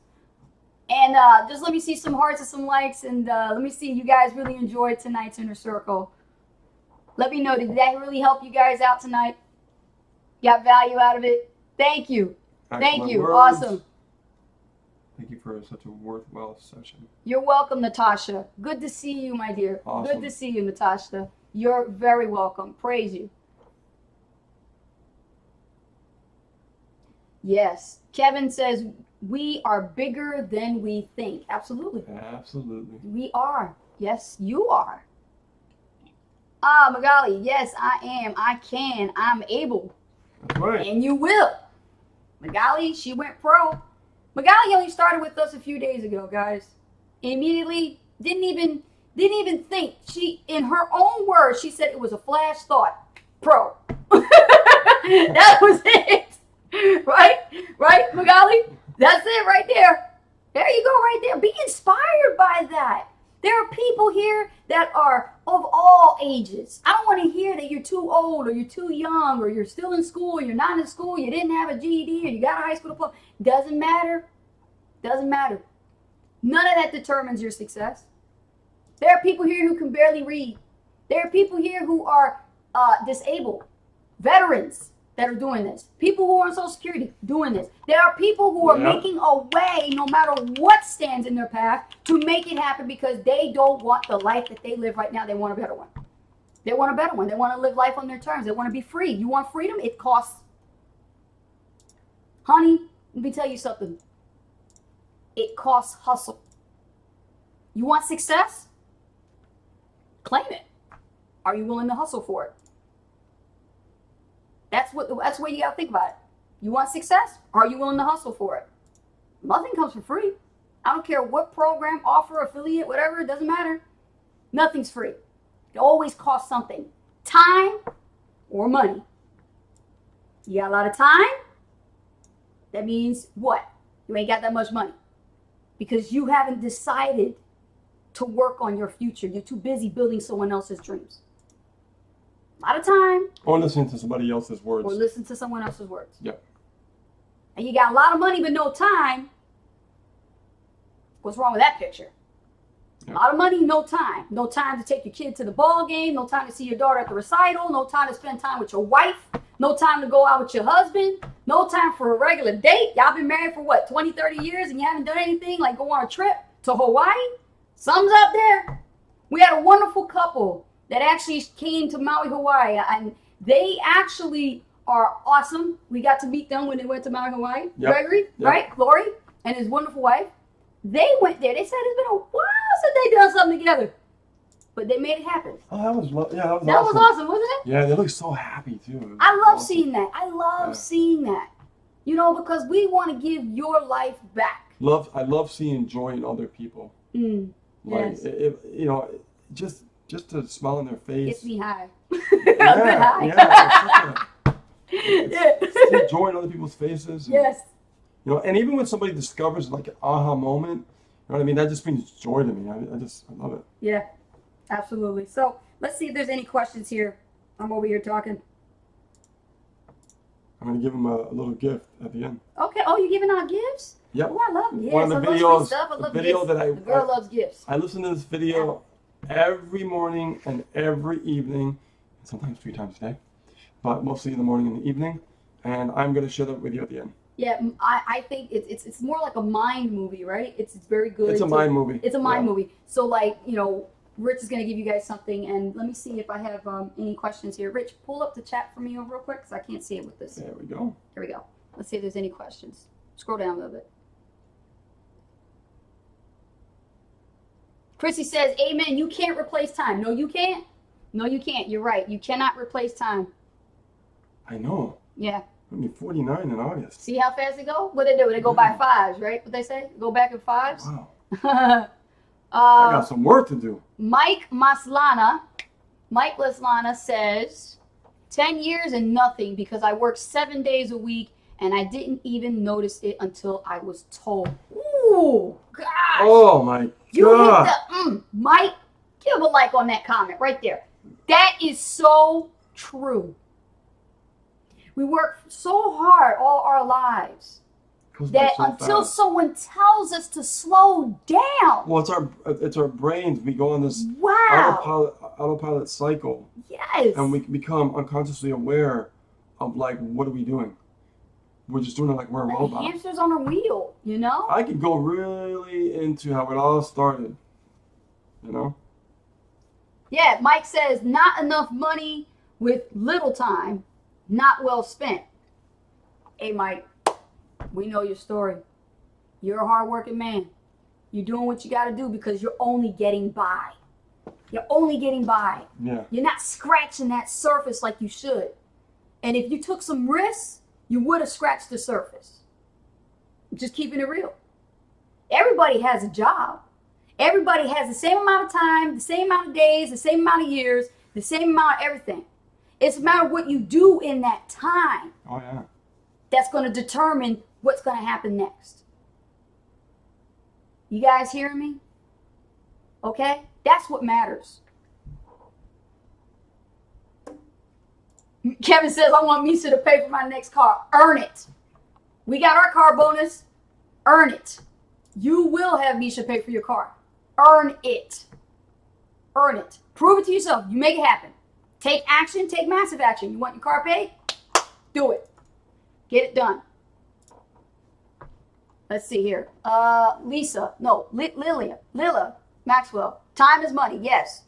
And just let me see some hearts and some likes. And let me see you guys really enjoyed tonight's Inner Circle. Let me know, did that really help you guys out tonight? Got value out of it? Thank you. Thank Excellent you. words. Awesome. Thank you for such a worthwhile session. You're welcome, Natasha. Good to see you, my dear. Awesome. Good to see you, Natasha. You're very welcome. Praise you. Yes. Kevin says, we are bigger than we think. Absolutely. Absolutely. We are. Yes, you are. Ah, Magali, yes, I am. I can. I'm able. That's right. And you will. Magali, she went pro. Magali only started with us a few days ago, guys. Immediately, didn't even think. She, in her own words, she said it was a flash thought. Pro. That was it. Right, Magali? That's it right there. There you go right there. Be inspired by that. There are people here that are of all ages. I don't want to hear that you're too old or you're too young or you're still in school or you're not in school, you didn't have a GED or you got a high school diploma. Doesn't matter. Doesn't matter. None of that determines your success. There are people here who can barely read. There are people here who are disabled, veterans that are doing this. People who are on Social Security doing this. There are people who are making a way, no matter what stands in their path, to make it happen because they don't want the life that they live right now. They want a better one. They want a better one. They want to live life on their terms. They want to be free. You want freedom? It costs. Honey, let me tell you something. It costs hustle. You want success? Claim it. Are you willing to hustle for it? That's what you gotta think about it. You want success? Are you willing to hustle for it? Nothing comes for free. I don't care what program, offer, affiliate, whatever, it doesn't matter. Nothing's free. It always costs something. Time or money. You got a lot of time? That means what? You ain't got that much money. Because you haven't decided to work on your future. You're too busy building someone else's dreams. A lot of time. Or listening to somebody else's words. Or listen to someone else's words. Yep. And you got a lot of money but no time. What's wrong with that picture? Yep. A lot of money, no time. No time to take your kid to the ball game. No time to see your daughter at the recital. No time to spend time with your wife. No time to go out with your husband. No time for a regular date. Y'all been married for what, 20, 30 years and you haven't done anything like go on a trip to Hawaii? Something's up there. We had a wonderful couple that actually came to Maui, Hawaii, and they actually are awesome. We got to meet them when they went to Maui, Hawaii. Yep. Gregory, Yep. right? Lori and his wonderful wife. They went there. They said it's been a while since they done something together. But they made it happen. Oh, that was awesome. That was awesome, wasn't it? Yeah, they look so happy too. I love awesome. seeing that. I love seeing that. You know, because we want to give your life back. I love seeing joy in other people. Like, Yes. you know, just to smile on their face. Gets me high. Yeah, high. see joy in other people's faces. And, Yes. you know, and even when somebody discovers like an aha moment, you know what I mean? That just brings joy to me. I love it. Yeah, absolutely. So let's see if there's any questions here. I'm over here talking. I'm gonna give them a little gift at the end. Okay. Oh, you're giving out gifts? Yep. Oh, I love gifts. One of the I love videos, sweet stuff. I love the video gifts. that The girl loves gifts. I listen to this video every morning and every evening, sometimes 3 times a day, but mostly in the morning and the evening. And I'm gonna share that with you at the end. Yeah, I think it's more like a mind movie, right? It's very good. It's a mind movie. It's a mind movie. So like, you know, Rich is going to give you guys something, and let me see if I have any questions here. Rich, pull up the chat for me real quick because I can't see it with this. There we go. Here we go. Let's see if there's any questions. Scroll down a little bit. Chrissy says, amen, you can't replace time. No, you can't. No, you can't. You're right. You cannot replace time. I know. Yeah. I'll be 49 in August. See how fast they go? What they do? They go by fives, right? What they say? Go back in fives? Wow. I got some work to do. Mike Maslana says, 10 years and nothing because I work 7 days a week and I didn't even notice it until I was told. Ooh, gosh. Oh my God. You hit the, Mike, give a like on that comment right there. That is so true. We work so hard all our lives that so until fast. someone tells us to slow down. Well, it's our brains. We go on this Wow. autopilot cycle, Yes. and we become unconsciously aware of like, what are we doing? We're just doing it like we're a Like robot. hamsters on a wheel, you know? I could go really into how it all started. You know? Yeah, Mike says, not enough money with little time, not well spent. Hey, Mike, we know your story. You're a hardworking man. You're doing what you got to do because you're only getting by. You're only getting by. Yeah. You're not scratching that surface like you should. And if you took some risks, you would have scratched the surface. Just keeping it real. Everybody has a job. Everybody has the same amount of time, the same amount of days, the same amount of years, the same amount of everything. It's a matter of what you do in that time Oh yeah. that's going to determine what's going to happen next. You guys hearing me? Okay? That's what matters. Kevin says, I want Misha to pay for my next car. Earn it. We got our car bonus. Earn it. You will have Misha pay for your car. Earn it. Earn it. Prove it to yourself. You make it happen. Take action. Take massive action. You want your car paid? Do it. Get it done. Let's see here. Lila Maxwell. Time is money. Yes.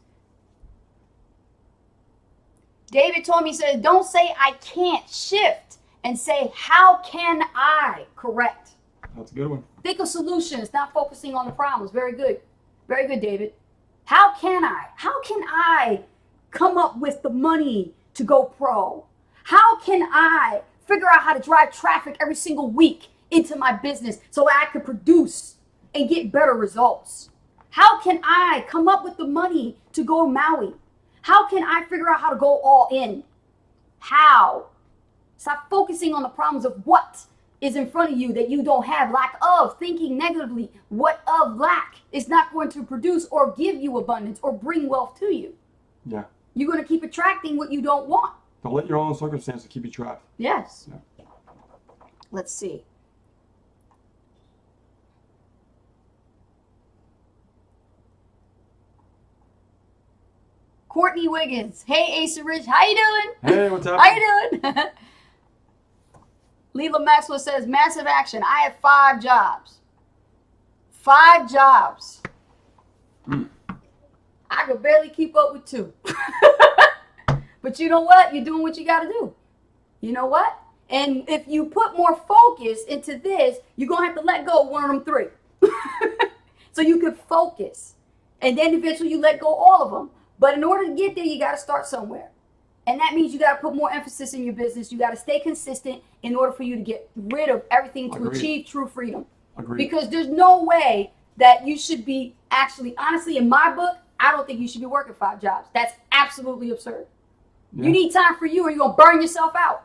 David told me, he said, don't say I can't shift and say, how can I? Correct. That's a good one. Think of solutions, not focusing on the problems. Very good. Very good, David. How can I come up with the money to go pro? How can I figure out how to drive traffic every single week into my business so I could produce and get better results? How can I come up with the money to go to Maui? How can I figure out how to go all in? How? Stop focusing on the problems of what is in front of you that you don't have, lack of, thinking negatively. What of lack is not going to produce or give you abundance or bring wealth to you. Yeah. You're going to keep attracting what you don't want. Don't let your own circumstances keep you trapped. Yes. Yeah. Let's see. Courtney Wiggins. Hey, Asa Rich. How you doing? Hey, what's up? How you doing? Leela Maxwell says, massive action. I have 5 jobs. 5 jobs. I could barely keep up with 2. But you know what? You're doing what you got to do. You know what? And if you put more focus into this, you're going to have to let go of one of them 3. So you can focus. And then eventually you let go all of them. But in order to get there, you got to start somewhere. And that means you got to put more emphasis in your business. You got to stay consistent in order for you to get rid of everything to achieve true freedom. Agreed. Because there's no way that you should be actually, honestly, in my book, I don't think you should be working 5 jobs. That's absolutely absurd. Yeah. You need time for you or you're going to burn yourself out.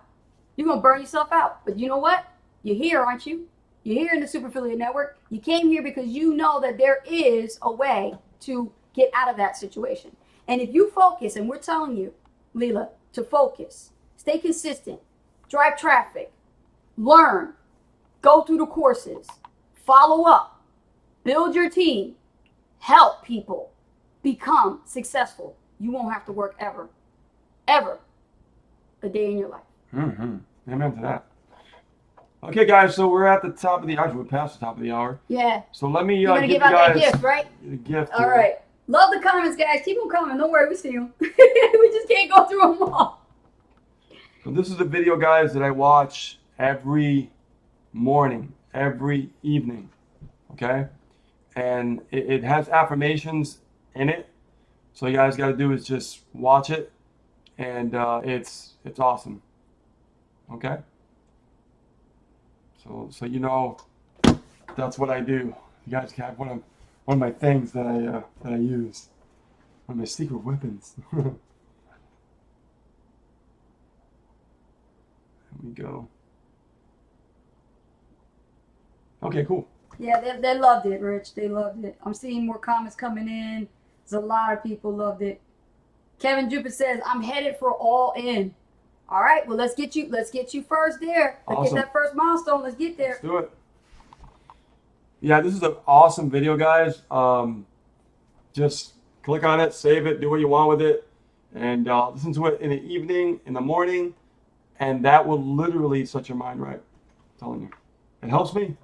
You're going to burn yourself out. But you know what? You're here, aren't you? You're here in the Super Affiliate Network. You came here because you know that there is a way to get out of that situation. And if you focus, and we're telling you, Leela, to focus, stay consistent, drive traffic, learn, go through the courses, follow up, build your team, help people become successful, you won't have to work ever a day in your life. Mm-hmm. Amen to that. Okay, guys, so we're at the top of the hour. We're past the top of the hour. Yeah. So let me You're gonna give out that gift, right? The gift. All right. Love the comments, guys. Keep them coming. Don't worry, we see them. We just can't go through them all. So this is a video, guys, that I watch every morning, every evening. Okay? And it has affirmations in it. So you guys got to do is just watch it. And it's awesome. Okay? So you know, that's what I do. You guys can have one of my things that I use. One of my secret weapons. There we go. Okay, cool. Yeah, they loved it, Rich. They loved it. I'm seeing more comments coming in. There's a lot of people loved it. Kevin Jupiter says, I'm headed for all in. All right, well, let's get you first there. Let's Awesome. get that first milestone. Let's get there. Let's do it. Yeah, this is an awesome video, guys. Just click on it, save it, do what you want with it, and listen to it in the evening, in the morning, and that will literally set your mind right. I'm telling you. It helps me.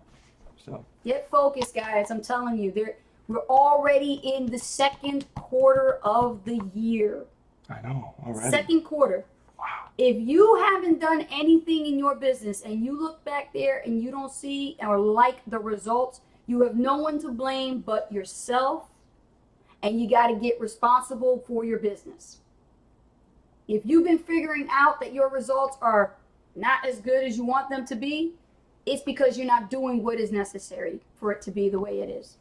So get focused, guys. I'm telling you, we're already in the 2nd quarter of the year. I know, already. 2nd quarter. Wow. If you haven't done anything in your business and you look back there and you don't see or like the results, you have no one to blame but yourself, and you got to get responsible for your business. If you've been figuring out that your results are not as good as you want them to be, it's because you're not doing what is necessary for it to be the way it is.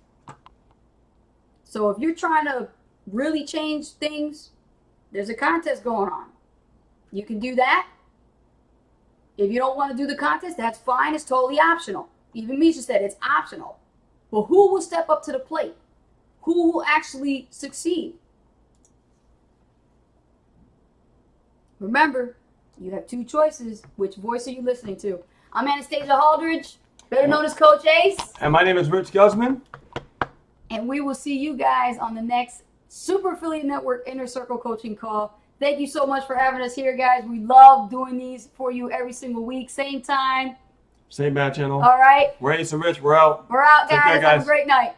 So if you're trying to really change things, there's a contest going on. You can do that. If you don't want to do the contest, that's fine. It's totally optional. Even Misha said it's optional. But who will step up to the plate? Who will actually succeed? Remember, you have 2 choices. Which voice are you listening to? I'm Anastasia Haldridge, better known as Coach Ace. And my name is Rich Guzman. And we will see you guys on the next Super Affiliate Network Inner Circle Coaching Call. Thank you so much for having us here, guys. We love doing these for you every single week. Same time. Same bad channel. All right. We're Ace and Rich. We're out. We're out, Take guys. care, guys. Have a great night.